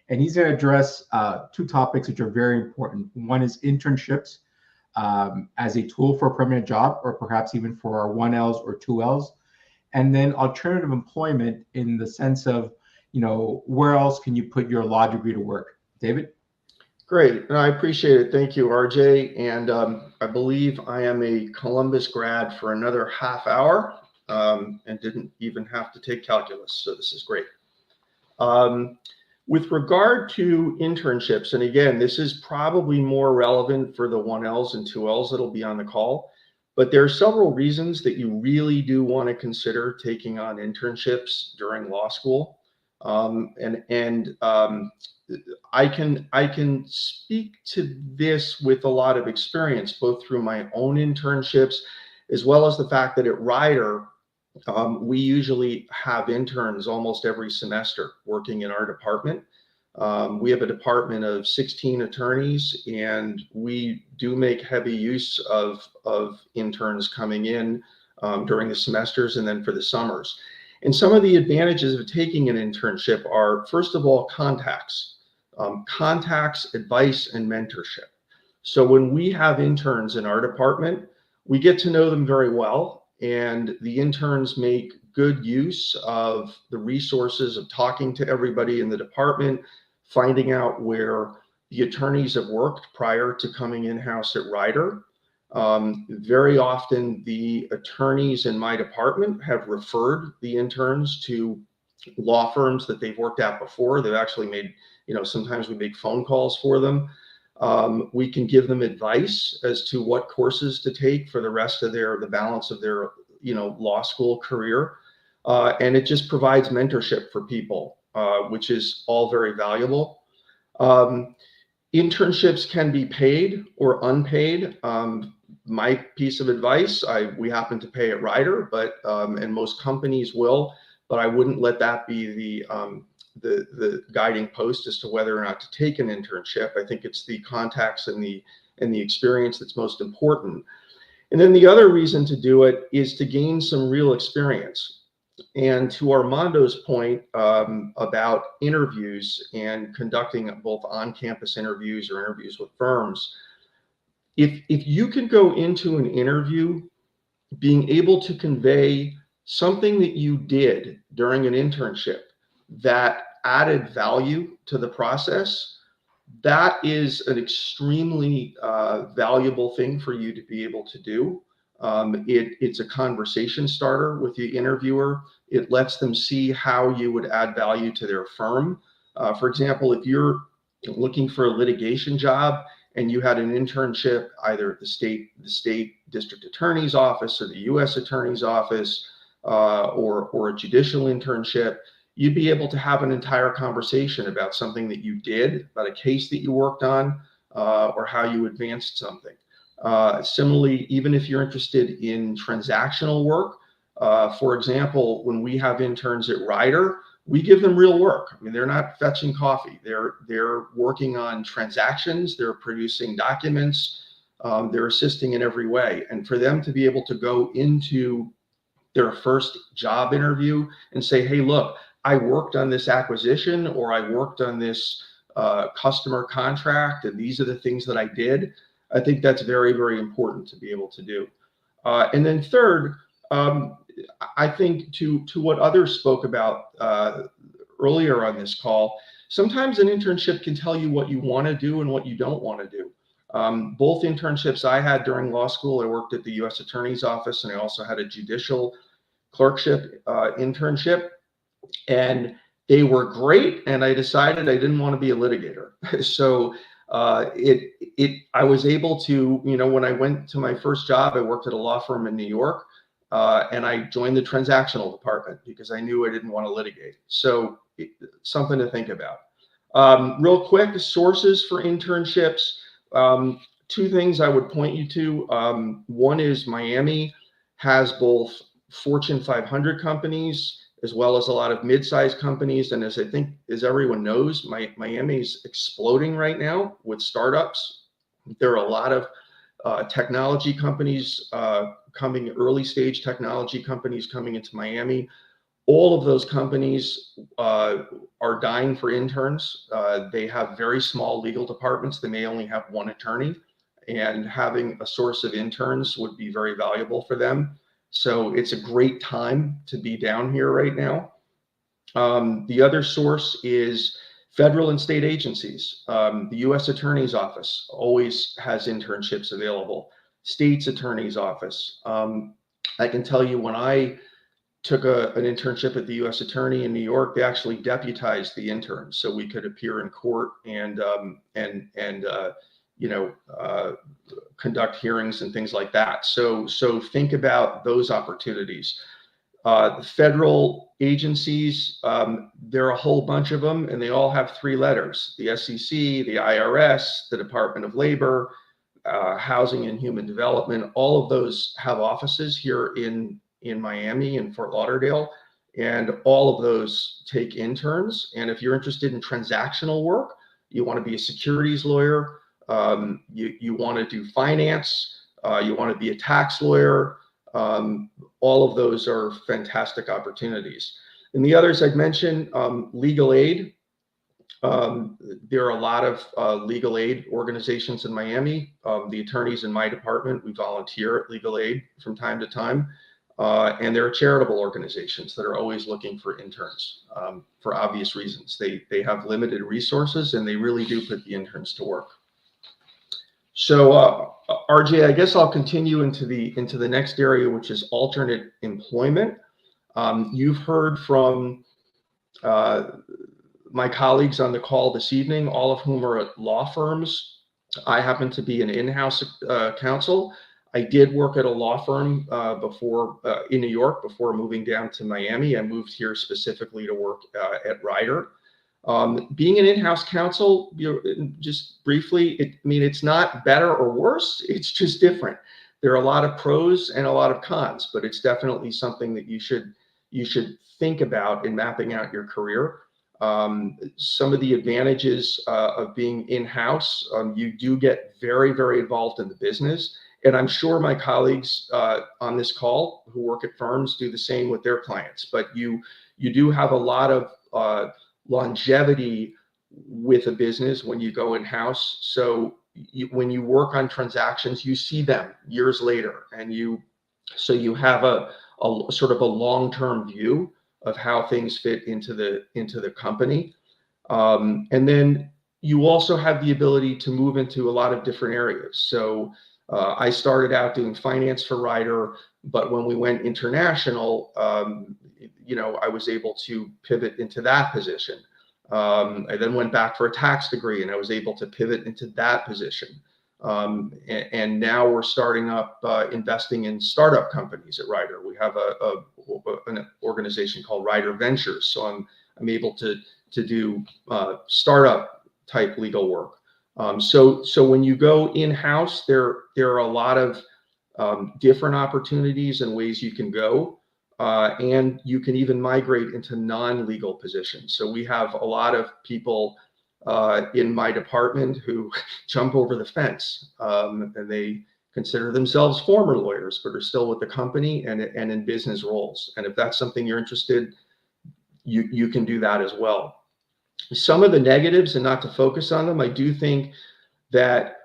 And he's going to address two topics which are very important. One is internships as a tool for a permanent job, or perhaps even for our 1Ls or 2Ls. And then alternative employment in the sense of, where else can you put your law degree to work? David? Great. No, I appreciate it. Thank you, RJ. And I believe I am a Columbus grad for another half hour and didn't even have to take calculus. So this is great. With regard to internships, and again, this is probably more relevant for the 1Ls and 2Ls that'll be on the call, but there are several reasons that you really do want to consider taking on internships during law school. I can speak to this with a lot of experience, both through my own internships, as well as the fact that at Ryder, we usually have interns almost every semester working in our department. We have a department of 16 attorneys, and we do make heavy use of interns coming in during the semesters and then for the summers. And some of the advantages of taking an internship are, first of all, contacts, advice, and mentorship. So when we have interns in our department, we get to know them very well, and the interns make good use of the resources of talking to everybody in the department, finding out where the attorneys have worked prior to coming in-house at Ryder. Very often the attorneys in my department have referred the interns to law firms that they've worked at before. They've actually made, sometimes we make phone calls for them. We can give them advice as to what courses to take for the rest of the balance of their, law school career. And it just provides mentorship for people, which is all very valuable. Internships can be paid or unpaid. My piece of advice, we happen to pay at Ryder, but and most companies will, but I wouldn't let that be the guiding post as to whether or not to take an internship. I think it's the contacts and the experience that's most important. And then the other reason to do it is to gain some real experience. And to Armando's point about interviews and conducting both on-campus interviews or interviews with firms, if you can go into an interview being able to convey something that you did during an internship that added value to the process, that is an extremely valuable thing for you to be able to do. It's a conversation starter with the interviewer. It lets them see how you would add value to their firm. For example, if you're looking for a litigation job and you had an internship either at the state district attorney's office or the U.S. attorney's office or a judicial internship, you'd be able to have an entire conversation about something that you did, about a case that you worked on, or how you advanced something. Similarly, even if you're interested in transactional work, for example, when we have interns at Ryder, we give them real work. I mean, they're not fetching coffee. They're working on transactions. They're producing documents. They're assisting in every way. And for them to be able to go into their first job interview and say, hey, look, I worked on this acquisition, or I worked on this customer contract, and these are the things that I did. I think that's very, very important to be able to do. And then third, I think to what others spoke about earlier on this call, sometimes an internship can tell you what you want to do and what you don't want to do. Both internships I had during law school, I worked at the U.S. Attorney's Office, and I also had a judicial clerkship internship, and they were great. And I decided I didn't want to be a litigator. So I was able to, when I went to my first job, I worked at a law firm in New York, and I joined the transactional department because I knew I didn't want to litigate. So something to think about. Real quick, sources for internships. Two things I would point you to. One is Miami has both Fortune 500 companies as well as a lot of mid-sized companies. And as everyone knows, Miami's exploding right now with startups. There are a lot of technology companies coming, early stage technology companies coming into Miami. All of those companies are dying for interns. They have very small legal departments. They may only have one attorney, and having a source of interns would be very valuable for them. So it's a great time to be down here right now. The other source is federal and state agencies. The U.S. Attorney's Office always has internships available. State's Attorney's Office. I can tell you when I took an internship at the U.S. Attorney in New York, they actually deputized the interns so we could appear in court and conduct hearings and things like that. So think about those opportunities. Federal agencies, there are a whole bunch of them, and they all have 3 letters: the SEC, the IRS, the Department of Labor, Housing and Human Development. All of those have offices here in Miami and Fort Lauderdale, and all of those take interns. And if you're interested in transactional work, you want to be a securities lawyer, you want to do finance, you want to be a tax lawyer, all of those are fantastic opportunities. And the others I'd mentioned, legal aid. There are a lot of legal aid organizations in Miami. The attorneys in my department, we volunteer at legal aid from time to time. And there are charitable organizations that are always looking for interns for obvious reasons. They have limited resources, and they really do put the interns to work. So RJ, I guess I'll continue into the next area, which is alternate employment. You've heard from my colleagues on the call this evening, all of whom are at law firms. I happen to be an in-house counsel. I did work at a law firm before in New York before moving down to Miami. I moved here specifically to work at Ryder. Being an in-house counsel, just briefly, it's not better or worse. It's just different. There are a lot of pros and a lot of cons, but it's definitely something that you should think about in mapping out your career. Some of the advantages of being in-house, you do get very, very involved in the business. And I'm sure my colleagues on this call who work at firms do the same with their clients. But you do have a lot of longevity with a business when you go in-house. So when you work on transactions, you see them years later, and you have a sort of a long-term view of how things fit into the company. And then you also have the ability to move into a lot of different areas. So I started out doing finance for Ryder, but when we went international, I was able to pivot into that position. I then went back for a tax degree, and I was able to pivot into that position. And now we're starting up investing in startup companies at Ryder. We have an organization called Ryder Ventures, so I'm able to do startup type legal work. So when you go in-house, there are a lot of different opportunities and ways you can go, and you can even migrate into non-legal positions. So we have a lot of people in my department who jump over the fence, and they consider themselves former lawyers, but are still with the company and in business roles. And if that's something you're interested, you can do that as well. Some of the negatives, and not to focus on them, I do think that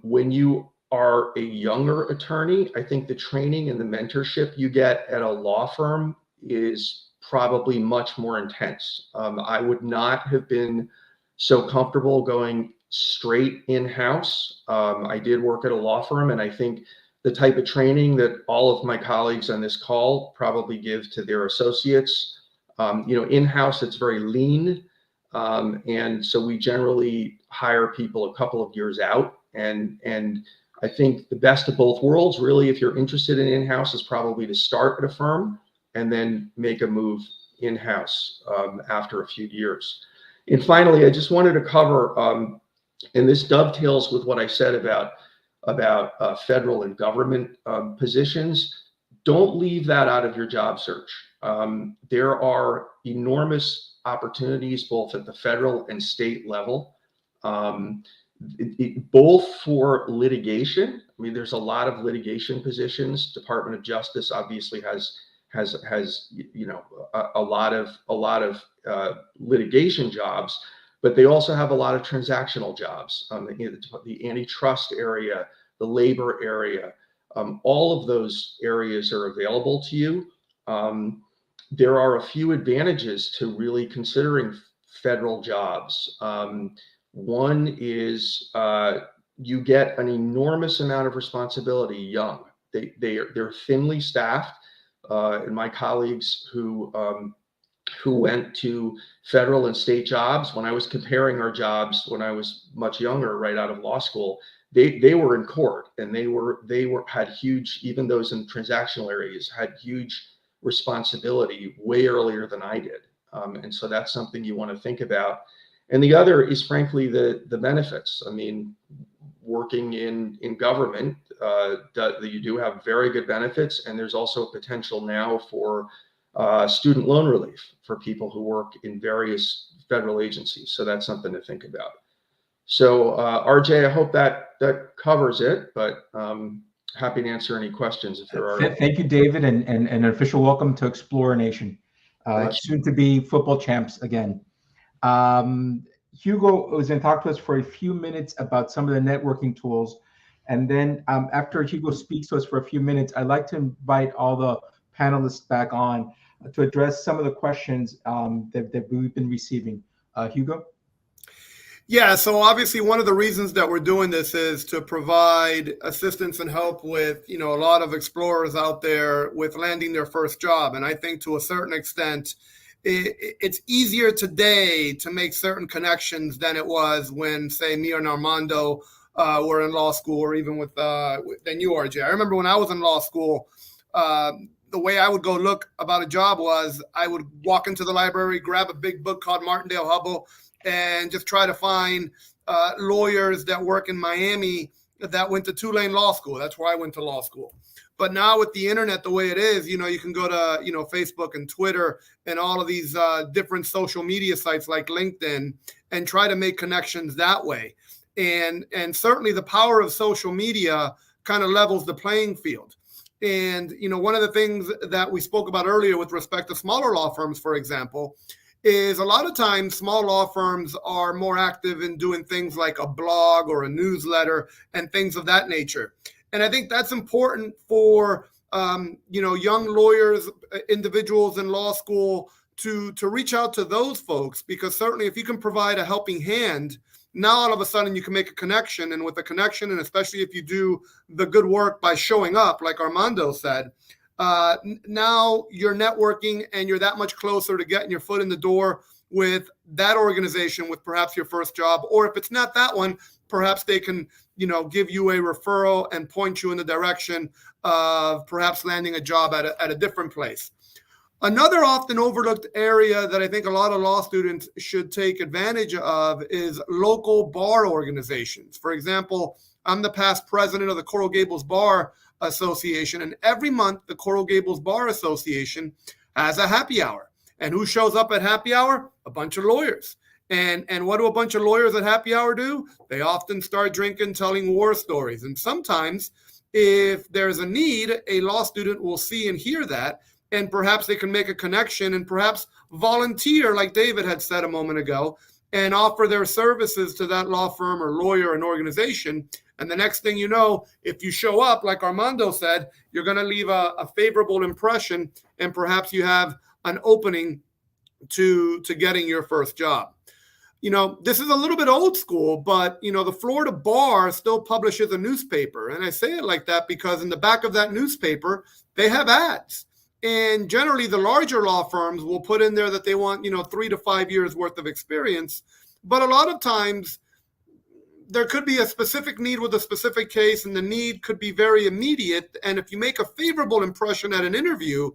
when you are a younger attorney, I think the training and the mentorship you get at a law firm is probably much more intense. I would not have been so comfortable going straight in-house. I did work at a law firm, and I think the type of training that all of my colleagues on this call probably give to their associates, in-house, it's very lean. And so we generally hire people a couple of years out. And I think the best of both worlds, really, if you're interested in in-house, is probably to start at a firm and then make a move in-house after a few years. And finally, I just wanted to cover, and this dovetails with what I said about federal and government positions. Don't leave that out of your job search. There are enormous opportunities both at the federal and state level. both for litigation. I mean, there's a lot of litigation positions. Department of Justice obviously has a lot of litigation jobs, but they also have a lot of transactional jobs. The antitrust area, the labor area, all of those areas are available to you. There are a few advantages to really considering federal jobs. One is you get an enormous amount of responsibility young. They're thinly staffed. And my colleagues who went to federal and state jobs, when I was comparing our jobs when I was much younger, right out of law school, they were in court, and they had huge, even those in transactional areas had huge responsibility way earlier than I did. And so that's something you want to think about. And the other is frankly the benefits. I mean, working in government, you do have very good benefits, and there's also a potential now for student loan relief for people who work in various federal agencies. So that's something to think about. So RJ, I hope that covers it, but happy to answer any questions if there are. Thank you, David, and an official welcome to Explorer Nation, soon to be football champs again. Hugo was going to talk to us for a few minutes about some of the networking tools. And then after Hugo speaks to us for a few minutes, I'd like to invite all the panelists back on to address some of the questions that we've been receiving. Hugo? Yeah, so obviously one of the reasons that we're doing this is to provide assistance and help with, a lot of explorers out there with landing their first job. And I think to a certain extent, it's easier today to make certain connections than it was when, say, me and Armando were in law school, or even than you, RJ. I remember when I was in law school, the way I would go look about a job was I would walk into the library, grab a big book called Martindale Hubbell, and just try to find lawyers that work in Miami that went to Tulane Law School. That's where I went to law school. But now with the internet the way it is, you can go to, Facebook and Twitter and all of these different social media sites like LinkedIn and try to make connections that way. And certainly the power of social media kind of levels the playing field. And, one of the things that we spoke about earlier with respect to smaller law firms, for example, is a lot of times small law firms are more active in doing things like a blog or a newsletter and things of that nature. And I think that's important for, young lawyers, individuals in law school to reach out to those folks, because certainly if you can provide a helping hand, now all of a sudden you can make a connection. And with a connection, and especially if you do the good work by showing up, like Armando said, now you're networking and you're that much closer to getting your foot in the door with that organization with perhaps your first job. Or if it's not that one, perhaps they can, give you a referral and point you in the direction of perhaps landing a job at a different place. Another often overlooked area that I think a lot of law students should take advantage of is local bar organizations. For example, I'm the past president of the Coral Gables Bar Association, and every month the Coral Gables Bar Association has a happy hour. And who shows up at happy hour? A bunch of lawyers. And what do a bunch of lawyers at happy hour do? They often start drinking, telling war stories. And sometimes if there's a need, a law student will see and hear that, and perhaps they can make a connection and perhaps volunteer, like David had said a moment ago, and offer their services to that law firm or lawyer and organization. And the next thing you know, if you show up, like Armando said, you're going to leave a favorable impression, and perhaps you have an opening to getting your first job. This is a little bit old school, but, the Florida Bar still publishes a newspaper. And I say it like that because in the back of that newspaper, they have ads. And generally, the larger law firms will put in there that they want, 3 to 5 years worth of experience. But a lot of times, there could be a specific need with a specific case, and the need could be very immediate. And if you make a favorable impression at an interview,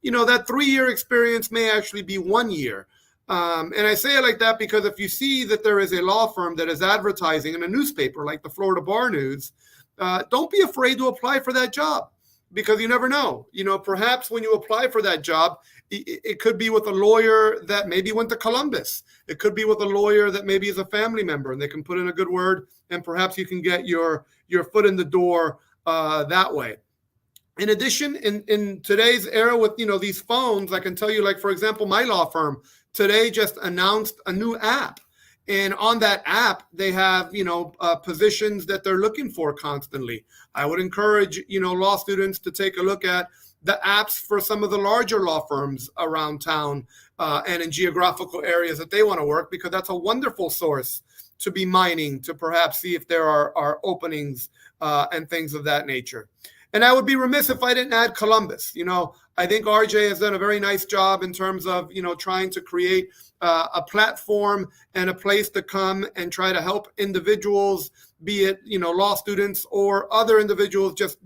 that 3-year experience may actually be 1 year. And I say it like that because if you see that there is a law firm that is advertising in a newspaper like the Florida Bar News, don't be afraid to apply for that job. because you never know. Perhaps when you apply for that job, it could be with a lawyer that maybe went to Columbus. It could be with a lawyer that maybe is a family member, and they can put in a good word, and perhaps you can get your foot in the door that way. In addition, in today's era with these phones, I can tell you, like, for example, my law firm today just announced a new app. And on that app, they have, positions that they're looking for constantly. I would encourage, law students to take a look at the apps for some of the larger law firms around town and in geographical areas that they want to work, because that's a wonderful source to be mining to perhaps see if there are openings and things of that nature. And I would be remiss if I didn't add Columbus. I think RJ has done a very nice job in terms of, trying to create a platform and a place to come and try to help individuals, be it, law students or other individuals just,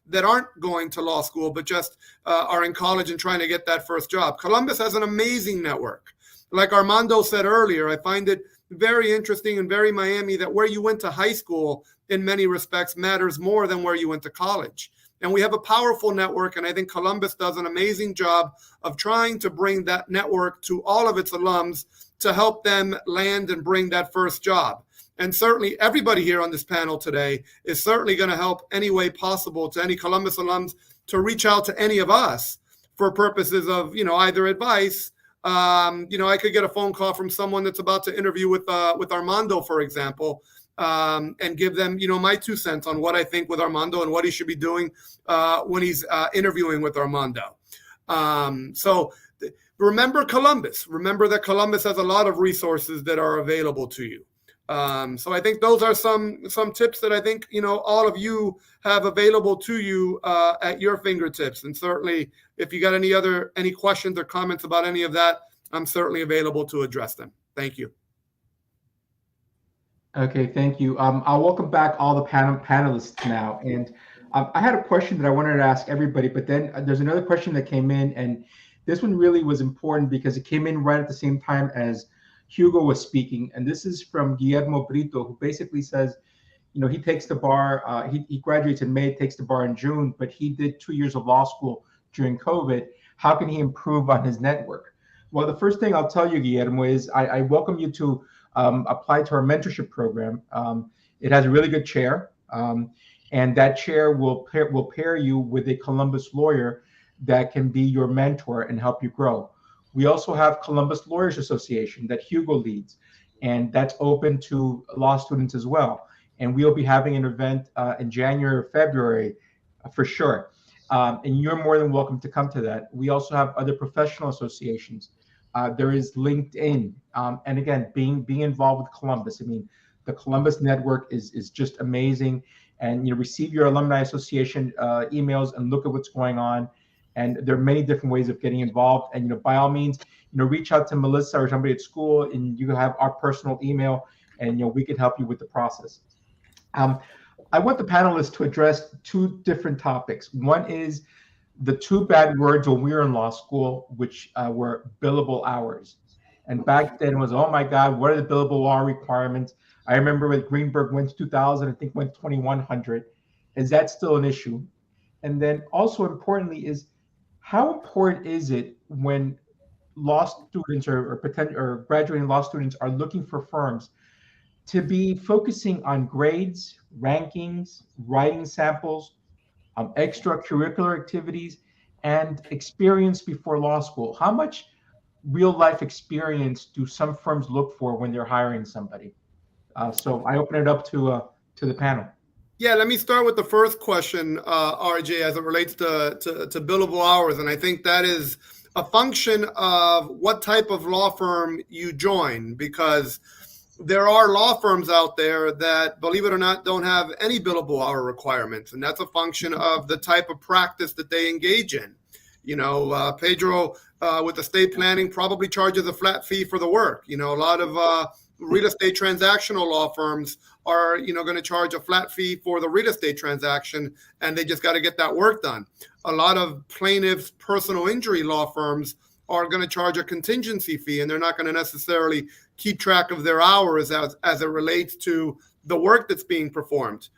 that aren't going to law school, but just are in college and trying to get that first job. Columbus has an amazing network. Like Armando said earlier, I find it very interesting and very Miami that where you went to high school in many respects matters more than where you went to college. And we have a powerful network, and I think Columbus does an amazing job of trying to bring that network to all of its alums to help them land and bring that first job. And certainly everybody here on this panel today is certainly going to help any way possible to any Columbus alums to reach out to any of us for purposes of, either advice. I could get a phone call from someone that's about to interview with Armando, for example, and give them, my 2 cents on what I think with Armando and what he should be doing when he's interviewing with Armando. So remember Columbus. Remember that Columbus has a lot of resources that are available to you. So I think those are some tips that I think, all of you have available to you at your fingertips. And certainly if you got any questions or comments about any of that, I'm certainly available to address them. Thank you. Okay, thank you. I'll welcome back all the panelists now. And I had a question that I wanted to ask everybody, but then there's another question that came in, and this one really was important because it came in right at the same time as Hugo was speaking. And this is from Guillermo Brito, who basically says, he takes the bar, he graduates in May, takes the bar in June, but he did 2 years of law school during COVID. How can he improve on his network? Well, the first thing I'll tell you, Guillermo, is I welcome you to apply to our mentorship program. It has a really good chair, and that chair will pair you with a Columbus lawyer that can be your mentor and help you grow. We also have Columbus Lawyers Association that Hugo leads, and that's open to law students as well. And we'll be having an event in January or February for sure. And you're more than welcome to come to that. We also have other professional associations. There is LinkedIn. And again, being involved with Columbus. I mean, the Columbus network is just amazing. And receive your alumni association emails and look at what's going on. And there are many different ways of getting involved. And by all means, reach out to Melissa or somebody at school, and you have our personal email, and we can help you with the process. I want the panelists to address two different topics. One is the two bad words when we were in law school, which were billable hours. And back then it was, oh my God, what are the billable hour requirements? I remember with Greenberg went to 2000, I think went 2100. Is that still an issue? And then also importantly is, how important is it when law students or graduating law students are looking for firms to be focusing on grades, rankings, writing samples, extracurricular activities, and experience before law school? How much real life experience do some firms look for when they're hiring somebody? So I open it up to the panel. Yeah, let me start with the first question, RJ, as it relates to billable hours. And I think that is a function of what type of law firm you join, because there are law firms out there that, believe it or not, don't have any billable hour requirements. And that's a function of the type of practice that they engage in. Pedro with estate planning probably charges a flat fee for the work. A lot of real estate transactional law firms are, going to charge a flat fee for the real estate transaction, and they just got to get that work done. A lot of plaintiffs' personal injury law firms are going to charge a contingency fee, and they're not going to necessarily keep track of their hours as it relates to the work that's being performed.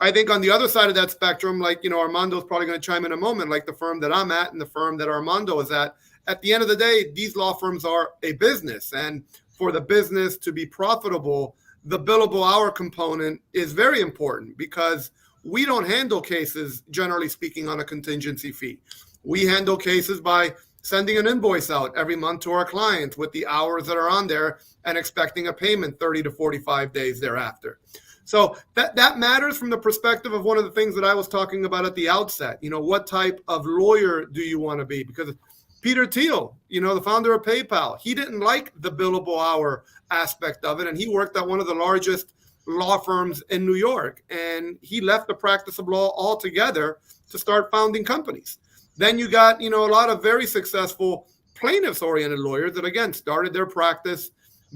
I think on the other side of that spectrum, like, Armando's probably going to chime in a moment, like the firm that I'm at and the firm that Armando is at the end of the day, these law firms are a business. And for the business to be profitable, the billable hour component is very important, because we don't handle cases, generally speaking, on a contingency fee. We handle cases by sending an invoice out every month to our clients with the hours that are on there and expecting a payment 30 to 45 days thereafter. So that matters from the perspective of one of the things that I was talking about at the outset. What type of lawyer do you want to be? Because Peter Thiel, the founder of PayPal, he didn't like the billable hour aspect of it, and he worked at one of the largest law firms in New York, and he left the practice of law altogether to start founding companies. Then you got, a lot of very successful plaintiffs-oriented lawyers that, again, started their practice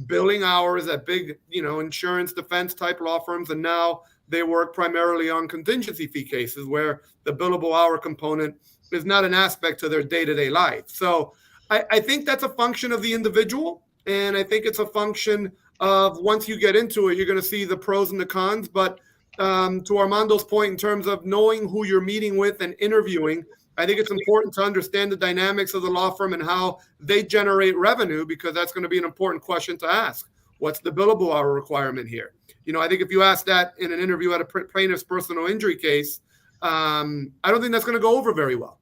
billing hours at big, insurance defense type law firms, and now they work primarily on contingency fee cases where the billable hour component is not an aspect to their day-to-day life. So I think that's a function of the individual, and I think it's a function of, once you get into it, you're going to see the pros and the cons. But to Armando's point, in terms of knowing who you're meeting with and interviewing, I think it's important to understand the dynamics of the law firm and how they generate revenue, because that's going to be an important question to ask. What's the billable hour requirement here? I think if you ask that in an interview at a plaintiff's personal injury case, I don't think that's going to go over very well.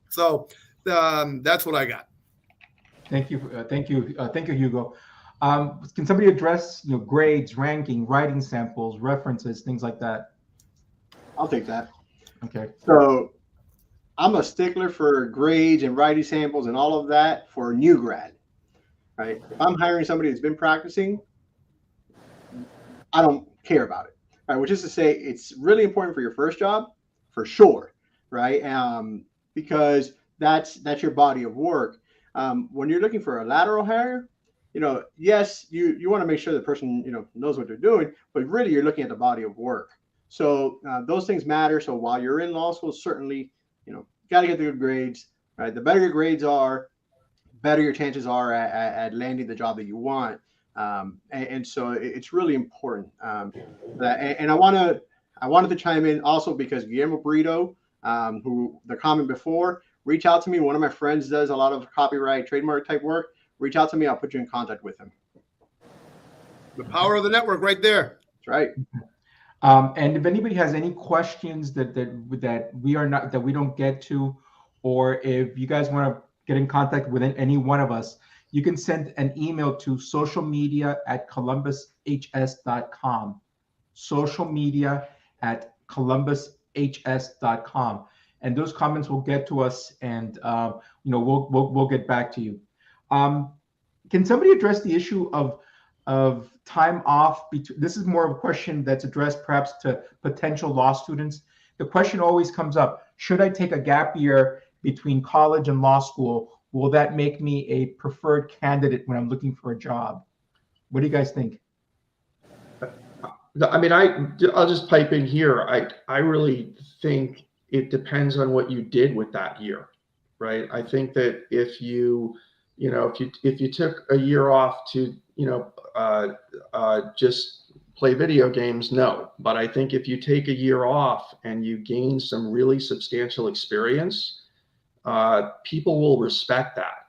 So that's what I got. Thank you, Hugo. Can somebody address, grades, ranking, writing samples, references, things like that? I'll take that. Okay. So I'm a stickler for grades and writing samples and all of that for a new grad, right? If I'm hiring somebody that's been practicing, I don't care about it, right? Which is to say, it's really important for your first job, for sure, right? Because that's your body of work. When you're looking for a lateral hire, yes, you want to make sure the person, knows what they're doing, but really you're looking at the body of work. So those things matter. So while you're in law school, certainly, got to get the good grades, right? The better your grades are, better your chances are at landing the job that you want. And so it's really important. And I wanted to chime in also because Guillermo Brito, who the comment before, reach out to me. One of my friends does a lot of copyright, trademark type work. Reach out to me. I'll put you in contact with him. The power of the network right there. That's right. And if anybody has any questions that we don't get to, or if you guys want to get in contact with any one of us, you can send an email to socialmedia@columbushs.com. socialmedia@columbushs.com, and those comments will get to us, and we'll get back to you. Can somebody address the issue of time off? This is more of a question that's addressed perhaps to potential law students. The question always comes up: should I take a gap year between college and law school? Will that make me a preferred candidate when I'm looking for a job? What do you guys think? I mean, I'll just pipe in here. I really think it depends on what you did with that year, right? I think that if you took a year off to, just play video games, no. But I think if you take a year off and you gain some really substantial experience, people will respect that.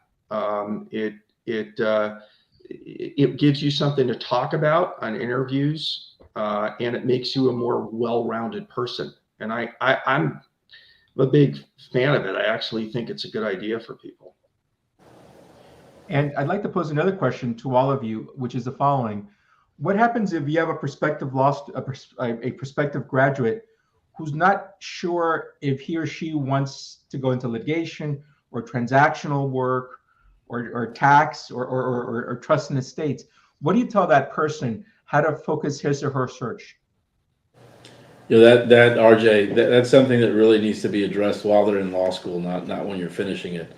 It gives you something to talk about on interviews, and it makes you a more well-rounded person. And I'm a big fan of it. I actually think it's a good idea for people. And I'd like to pose another question to all of you, which is the following: what happens if you have a prospective graduate who's not sure if he or she wants to go into litigation or transactional work or tax or trust and estates? What do you tell that person how to focus his or her search? That RJ, that's something that really needs to be addressed while they're in law school, not when you're finishing it.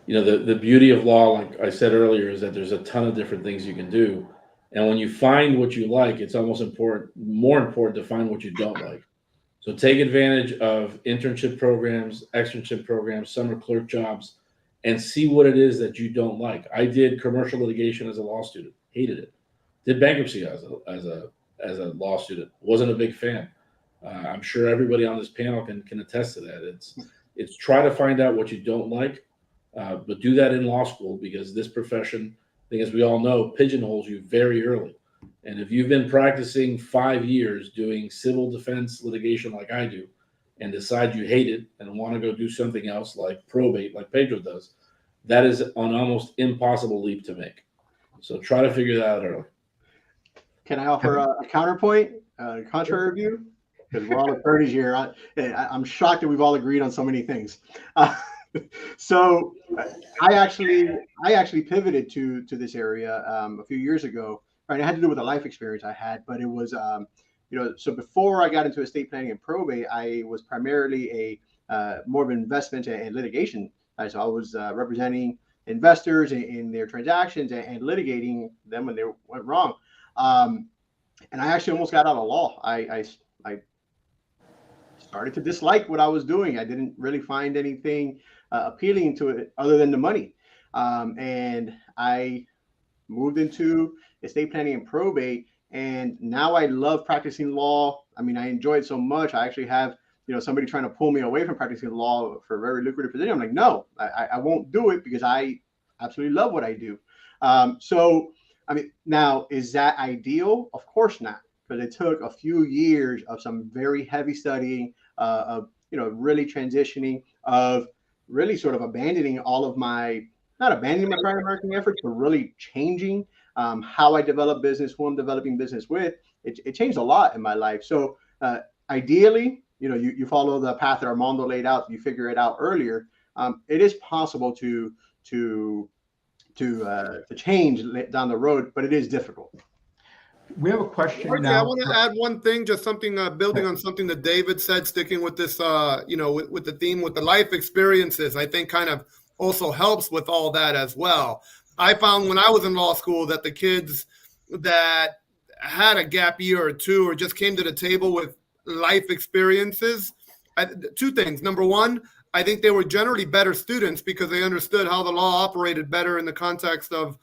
The beauty of law, like I said earlier, is that there's a ton of different things you can do. And when you find what you like, it's almost more important to find what you don't like. So take advantage of internship programs, externship programs, summer clerk jobs, and see what it is that you don't like. I did commercial litigation as a law student, hated it. Did bankruptcy as a law student, wasn't a big fan. I'm sure everybody on this panel can attest to that. It's try to find out what you don't like, but do that in law school, because this profession, I think, as we all know, pigeonholes you very early. And if you've been practicing 5 years doing civil defense litigation like I do, and decide you hate it and want to go do something else like probate, like Pedro does, that is an almost impossible leap to make. So try to figure that out early. Can I offer a counterpoint, contrary view? Because we're all attorneys here. I'm shocked that we've all agreed on so many things. So I actually pivoted to this area a few years ago. Right, it had to do with a life experience I had, but it was so before I got into estate planning and probate, I was primarily a more of an investment and litigation. So I was representing investors in their transactions and litigating them when they went wrong. And I actually almost got out of law. I started to dislike what I was doing. I didn't really find anything appealing to it other than the money. And I moved into estate planning and probate, and now I love practicing law. I mean, I enjoy it so much. I actually have, somebody trying to pull me away from practicing law for a very lucrative position. I'm like, no, I won't do it because I absolutely love what I do. So, I mean, now, is that ideal? Of course not, because it took a few years of some very heavy studying, of, really transitioning, of really sort of abandoning all of my, not abandoning my prior marketing efforts, but really changing how I develop business, who I'm developing business with. It changed a lot in my life. So ideally, you follow the path that Armando laid out. You figure it out earlier. It is possible to change down the road, but it is difficult. We have a question Okay, now. I want to add one thing, just something building on something that David said, sticking with this, with the theme, with the life experiences, I think kind of also helps with all that as well. I found when I was in law school that the kids that had a gap year or two or just came to the table with life experiences, two things. Number one, I think they were generally better students because they understood how the law operated better in the context of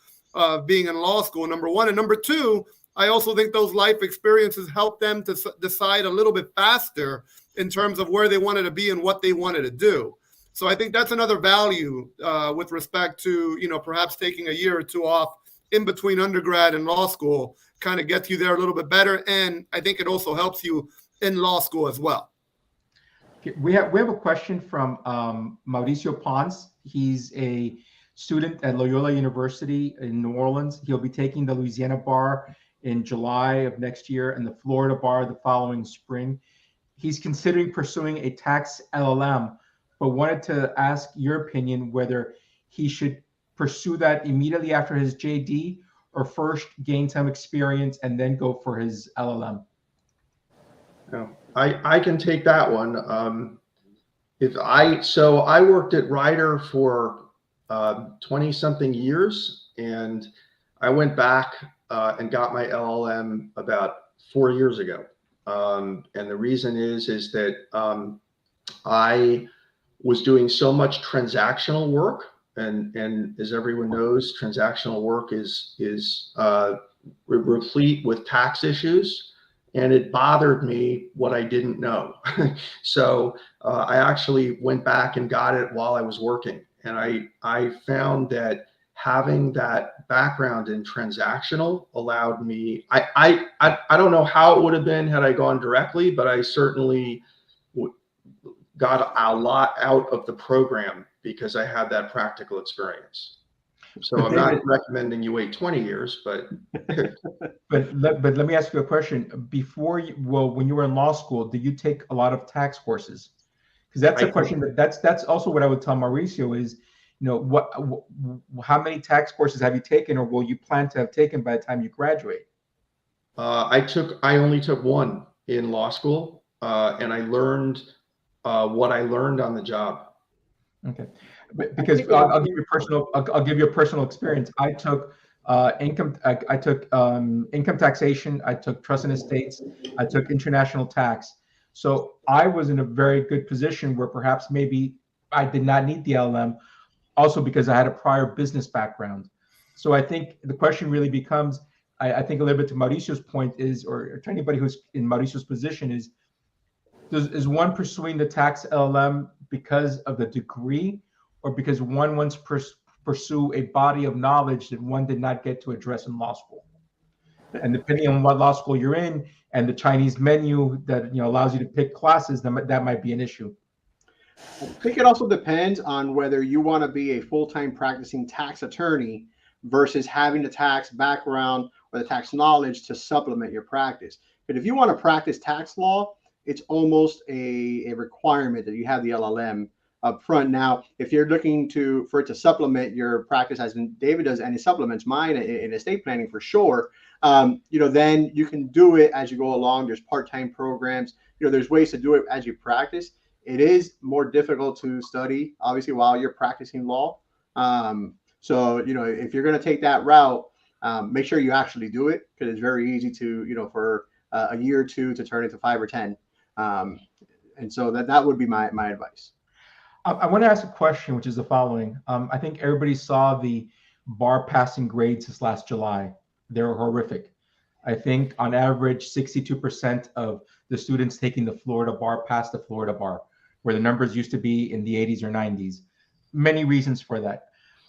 being in law school, number one. And number two, I also think those life experiences helped them to decide a little bit faster in terms of where they wanted to be and what they wanted to do. So I think that's another value with respect to, perhaps taking a year or two off in between undergrad and law school, kind of gets you there a little bit better. And I think it also helps you in law school as well. We have a question from Mauricio Pons. He's a student at Loyola University in New Orleans. He'll be taking the Louisiana bar in July of next year and the Florida bar the following spring. He's considering pursuing a tax LLM, but wanted to ask your opinion whether he should pursue that immediately after his JD or first gain some experience and then go for his LLM. No, I can take that one. I worked at Ryder for 20 something years, and I went back and got my LLM about 4 years ago. And the reason is that I was doing so much transactional work, and as everyone knows, transactional work is replete with tax issues, and it bothered me what I didn't know. So I actually went back and got it while I was working, and I found that having that background in transactional allowed me. I don't know how it would have been had I gone directly, but I certainly got a lot out of the program because I had that practical experience. So I'm not recommending you wait 20 years, but but let me ask you a question. When you were in law school, did you take a lot of tax courses? Because that's a question that's also what I would tell Mauricio is, how many tax courses have you taken, or will you plan to have taken by the time you graduate? I only took one in law school, and I learned what I learned on the job. Okay, because I'll give you a personal experience. I took income taxation. I took trust and estates. I took international tax. So I was in a very good position where perhaps maybe I did not need the LLM, also because I had a prior business background. So I think the question really becomes, I think a little bit to Mauricio's point is, or to anybody who's in Mauricio's position is, is one pursuing the tax LLM because of the degree, or because one wants to pursue a body of knowledge that one did not get to address in law school? And depending on what law school you're in and the Chinese menu that allows you to pick classes, that might be an issue. I think it also depends on whether you want to be a full-time practicing tax attorney versus having the tax background or the tax knowledge to supplement your practice. But if you want to practice tax law, it's almost a requirement that you have the LLM up front. Now, if you're looking for it to supplement your practice, as David does, and he supplements mine in estate planning for sure, then you can do it as you go along. There's part-time programs. There's ways to do it as you practice. It is more difficult to study, obviously, while you're practicing law. So, if you're going to take that route, make sure you actually do it, because it's very easy to, for a year or two to turn into 5 or 10. And so that would be my advice. I want to ask a question, which is the following. I think everybody saw the bar passing grades this last July. They were horrific. I think on average, 62% of the students taking the Florida bar passed the Florida bar, where the numbers used to be in the 80s or 90s. Many reasons for that.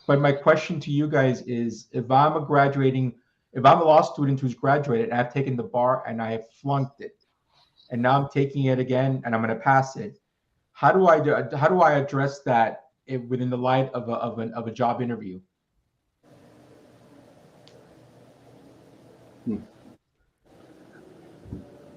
But my question to you guys is, if I'm a law student who's graduated and I've taken the bar and I have flunked it, and now I'm taking it again and I'm going to pass it, how do I address that within the light of a job interview?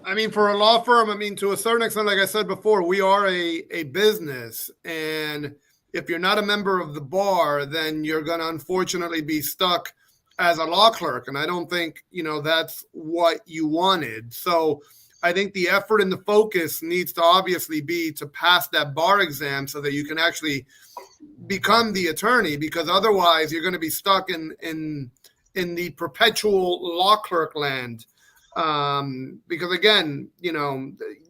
I mean, for a law firm, to a certain extent, like I said before, we are a business. And if you're not a member of the bar, then you're going to unfortunately be stuck as a law clerk. And I don't think, that's what you wanted. So I think the effort and the focus needs to obviously be to pass that bar exam so that you can actually become the attorney, because otherwise you're going to be stuck in the perpetual law clerk land. Because again,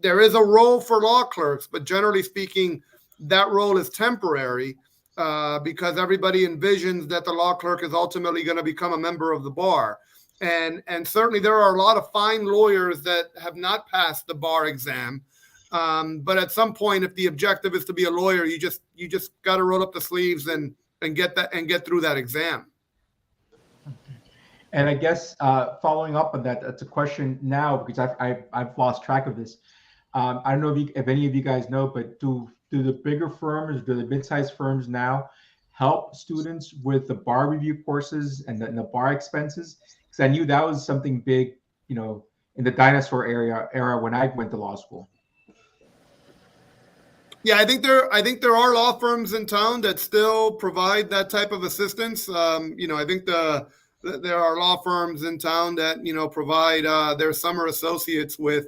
there is a role for law clerks, but generally speaking, that role is temporary, because everybody envisions that the law clerk is ultimately going to become a member of the bar. And certainly there are a lot of fine lawyers that have not passed the bar exam. But at some point, if the objective is to be a lawyer, you just got to roll up the sleeves and get through that exam. And I guess following up on that, that's a question now, because I've lost track of this. I don't know if any of you guys know, but do the bigger firms, do the mid-sized firms now help students with the bar review courses and the bar expenses? Because I knew that was something big, in the dinosaur era when I went to law school. Yeah, I think there are law firms in town that still provide that type of assistance. I think there are law firms in town that provide their summer associates with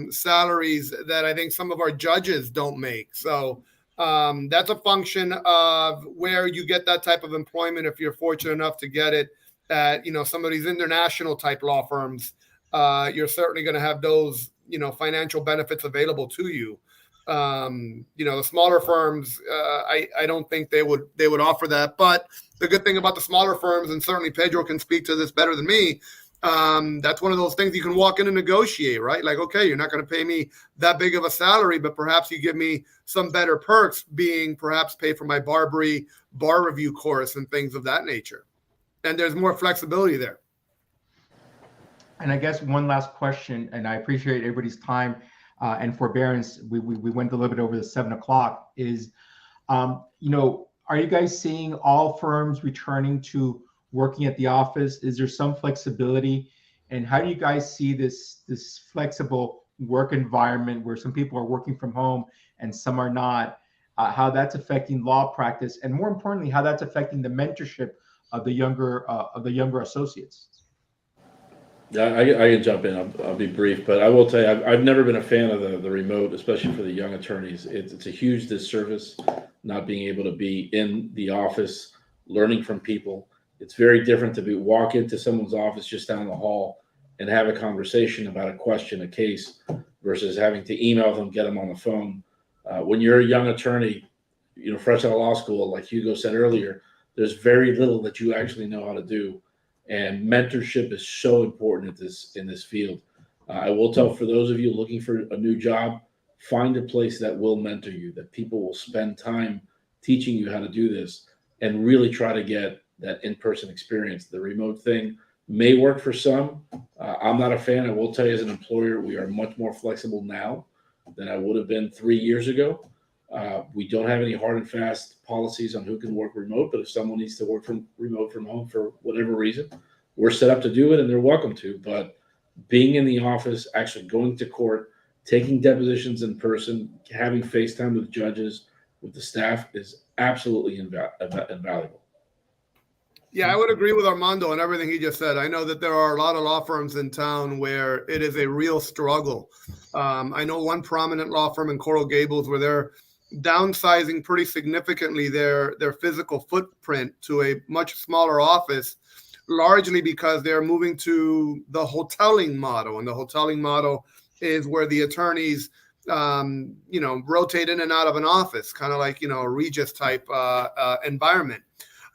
salaries that I think some of our judges don't make. So that's a function of where you get that type of employment. If you're fortunate enough to get it at some of these international type law firms, you're certainly going to have those financial benefits available to you. The smaller firms, I don't think they would offer that. But the good thing about the smaller firms, and certainly Pedro can speak to this better than me, that's one of those things you can walk in and negotiate, right? Like, okay, you're not going to pay me that big of a salary, but perhaps you give me some better perks, being perhaps pay for my bar review course and things of that nature. And there's more flexibility there. And I guess one last question, and I appreciate everybody's time and forbearance. We went a little bit over the 7 o'clock. Is, are you guys seeing all firms returning to working at the office? Is there some flexibility? And how do you guys see this flexible work environment where some people are working from home and some are not? How that's affecting law practice, and more importantly, how that's affecting the mentorship of the younger associates? Yeah, I can jump in. I'll be brief, but I will tell you, I've never been a fan of the remote, especially for the young attorneys. It's a huge disservice not being able to be in the office, learning from people. It's very different to walk into someone's office just down the hall and have a conversation about a question, a case, versus having to email them, get them on the phone. When you're a young attorney, fresh out of law school, like Hugo said earlier, there's very little that you actually know how to do. And mentorship is so important in this field. I will tell, for those of you looking for a new job, find a place that will mentor you, that people will spend time teaching you how to do this, and really try to get that in-person experience. The remote thing may work for some. I'm not a fan. I will tell you, as an employer, we are much more flexible now than I would have been 3 years ago. We don't have any hard and fast policies on who can work remote, but if someone needs to work remote from home for whatever reason, we're set up to do it and they're welcome to. But being in the office, actually going to court, taking depositions in person, having FaceTime with judges, with the staff is absolutely invaluable. Yeah, I would agree with Armando and everything he just said. I know that there are a lot of law firms in town where it is a real struggle. I know one prominent law firm in Coral Gables where they're downsizing pretty significantly their physical footprint to a much smaller office, largely because they're moving to the hoteling model. And the hoteling model is where the attorneys, rotate in and out of an office, kind of like, a Regis type environment.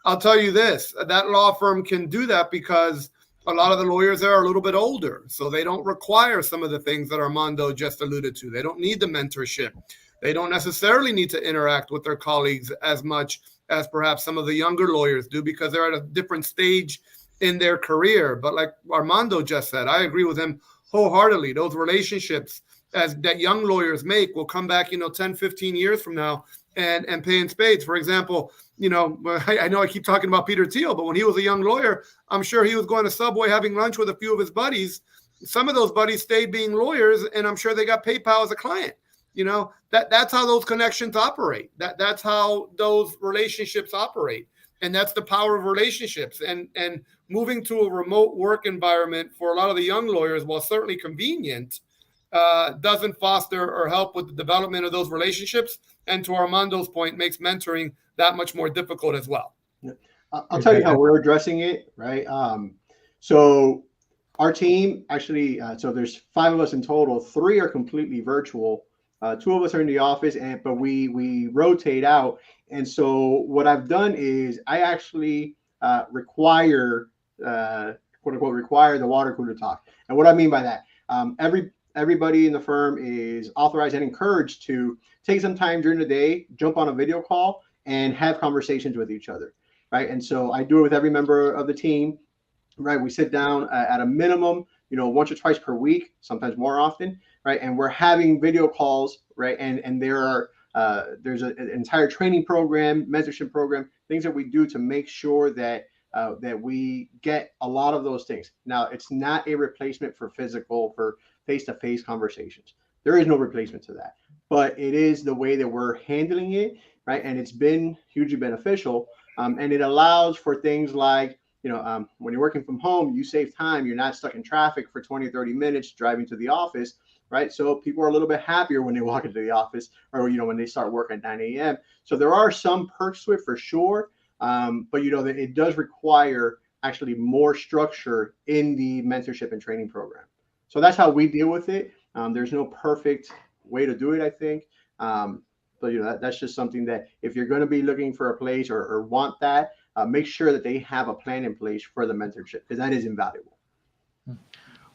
I'll tell you this, that law firm can do that because a lot of the lawyers there are a little bit older, so they don't require some of the things that Armando just alluded to. They don't need the mentorship. They don't necessarily need to interact with their colleagues as much as perhaps some of the younger lawyers do because they're at a different stage in their career. But like Armando just said, I agree with him wholeheartedly. Those relationships that young lawyers make will come back, 10, 15 years from now and pay in spades. For example, I know I keep talking about Peter Thiel, but when he was a young lawyer, I'm sure he was going to Subway having lunch with a few of his buddies. Some of those buddies stayed being lawyers, and I'm sure they got PayPal as a client. That's how those connections operate. That's how those relationships operate. And that's the power of relationships. And moving to a remote work environment for a lot of the young lawyers, while certainly convenient, doesn't foster or help with the development of those relationships. And to Armando's point, makes mentoring that much more difficult as well. I'll tell you how we're addressing it, right? So our team actually, so there's 5 of us in total. 3 are completely virtual. 2 of us are in the office, but we rotate out. And so what I've done is I actually require, quote unquote, require the water cooler talk. And what I mean by that, everybody in the firm is authorized and encouraged to take some time during the day, jump on a video call, and have conversations with each other, right? And so I do it with every member of the team, right? We sit down at a minimum, once or twice per week, sometimes more often, right? And we're having video calls, right? And there's an entire training program, mentorship program, things that we do to make sure that we get a lot of those things. Now, it's not a replacement for face-to-face conversations. There is no replacement to that, but it is the way that we're handling it, right? And it's been hugely beneficial. And it allows for things like, when you're working from home, you save time. You're not stuck in traffic for 20, 30 minutes driving to the office, right? So people are a little bit happier when they walk into the office or, when they start work at 9 a.m. So there are some perks to it for sure. But, it does require actually more structure in the mentorship and training program. So that's how we deal with it. There's no perfect way to do it, I think. But that's just something that if you're going to be looking for a place or want that, make sure that they have a plan in place for the mentorship, because that is invaluable.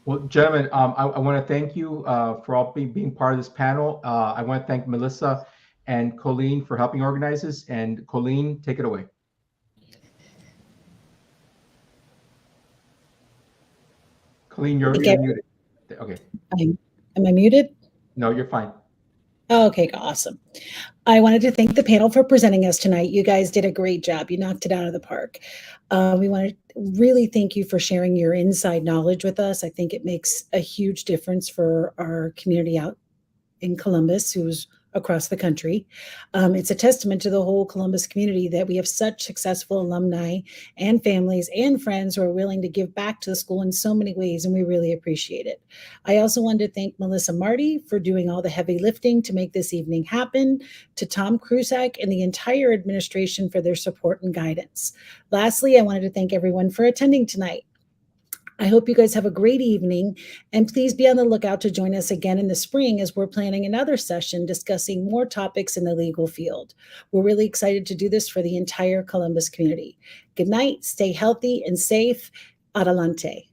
Well, gentlemen, I want to thank you for all being part of this panel. I want to thank Melissa and Colleen for helping organize this. And Colleen, take it away. Colleen, you're muted. Okay. Am I muted? No, you're fine. Okay, awesome. I wanted to thank the panel for presenting us tonight. You guys did a great job. You knocked it out of the park. We want to really thank you for sharing your inside knowledge with us. I think it makes a huge difference for our community out in Columbus, who's across the country. It's a testament to the whole Columbus community that we have such successful alumni and families and friends who are willing to give back to the school in so many ways, and we really appreciate it. I also wanted to thank Melissa Marty for doing all the heavy lifting to make this evening happen, to Tom Krusak and the entire administration for their support and guidance. Lastly, I wanted to thank everyone for attending tonight. I hope you guys have a great evening, and please be on the lookout to join us again in the spring as we're planning another session discussing more topics in the legal field. We're really excited to do this for the entire Columbus community. Good night, stay healthy and safe. Adelante.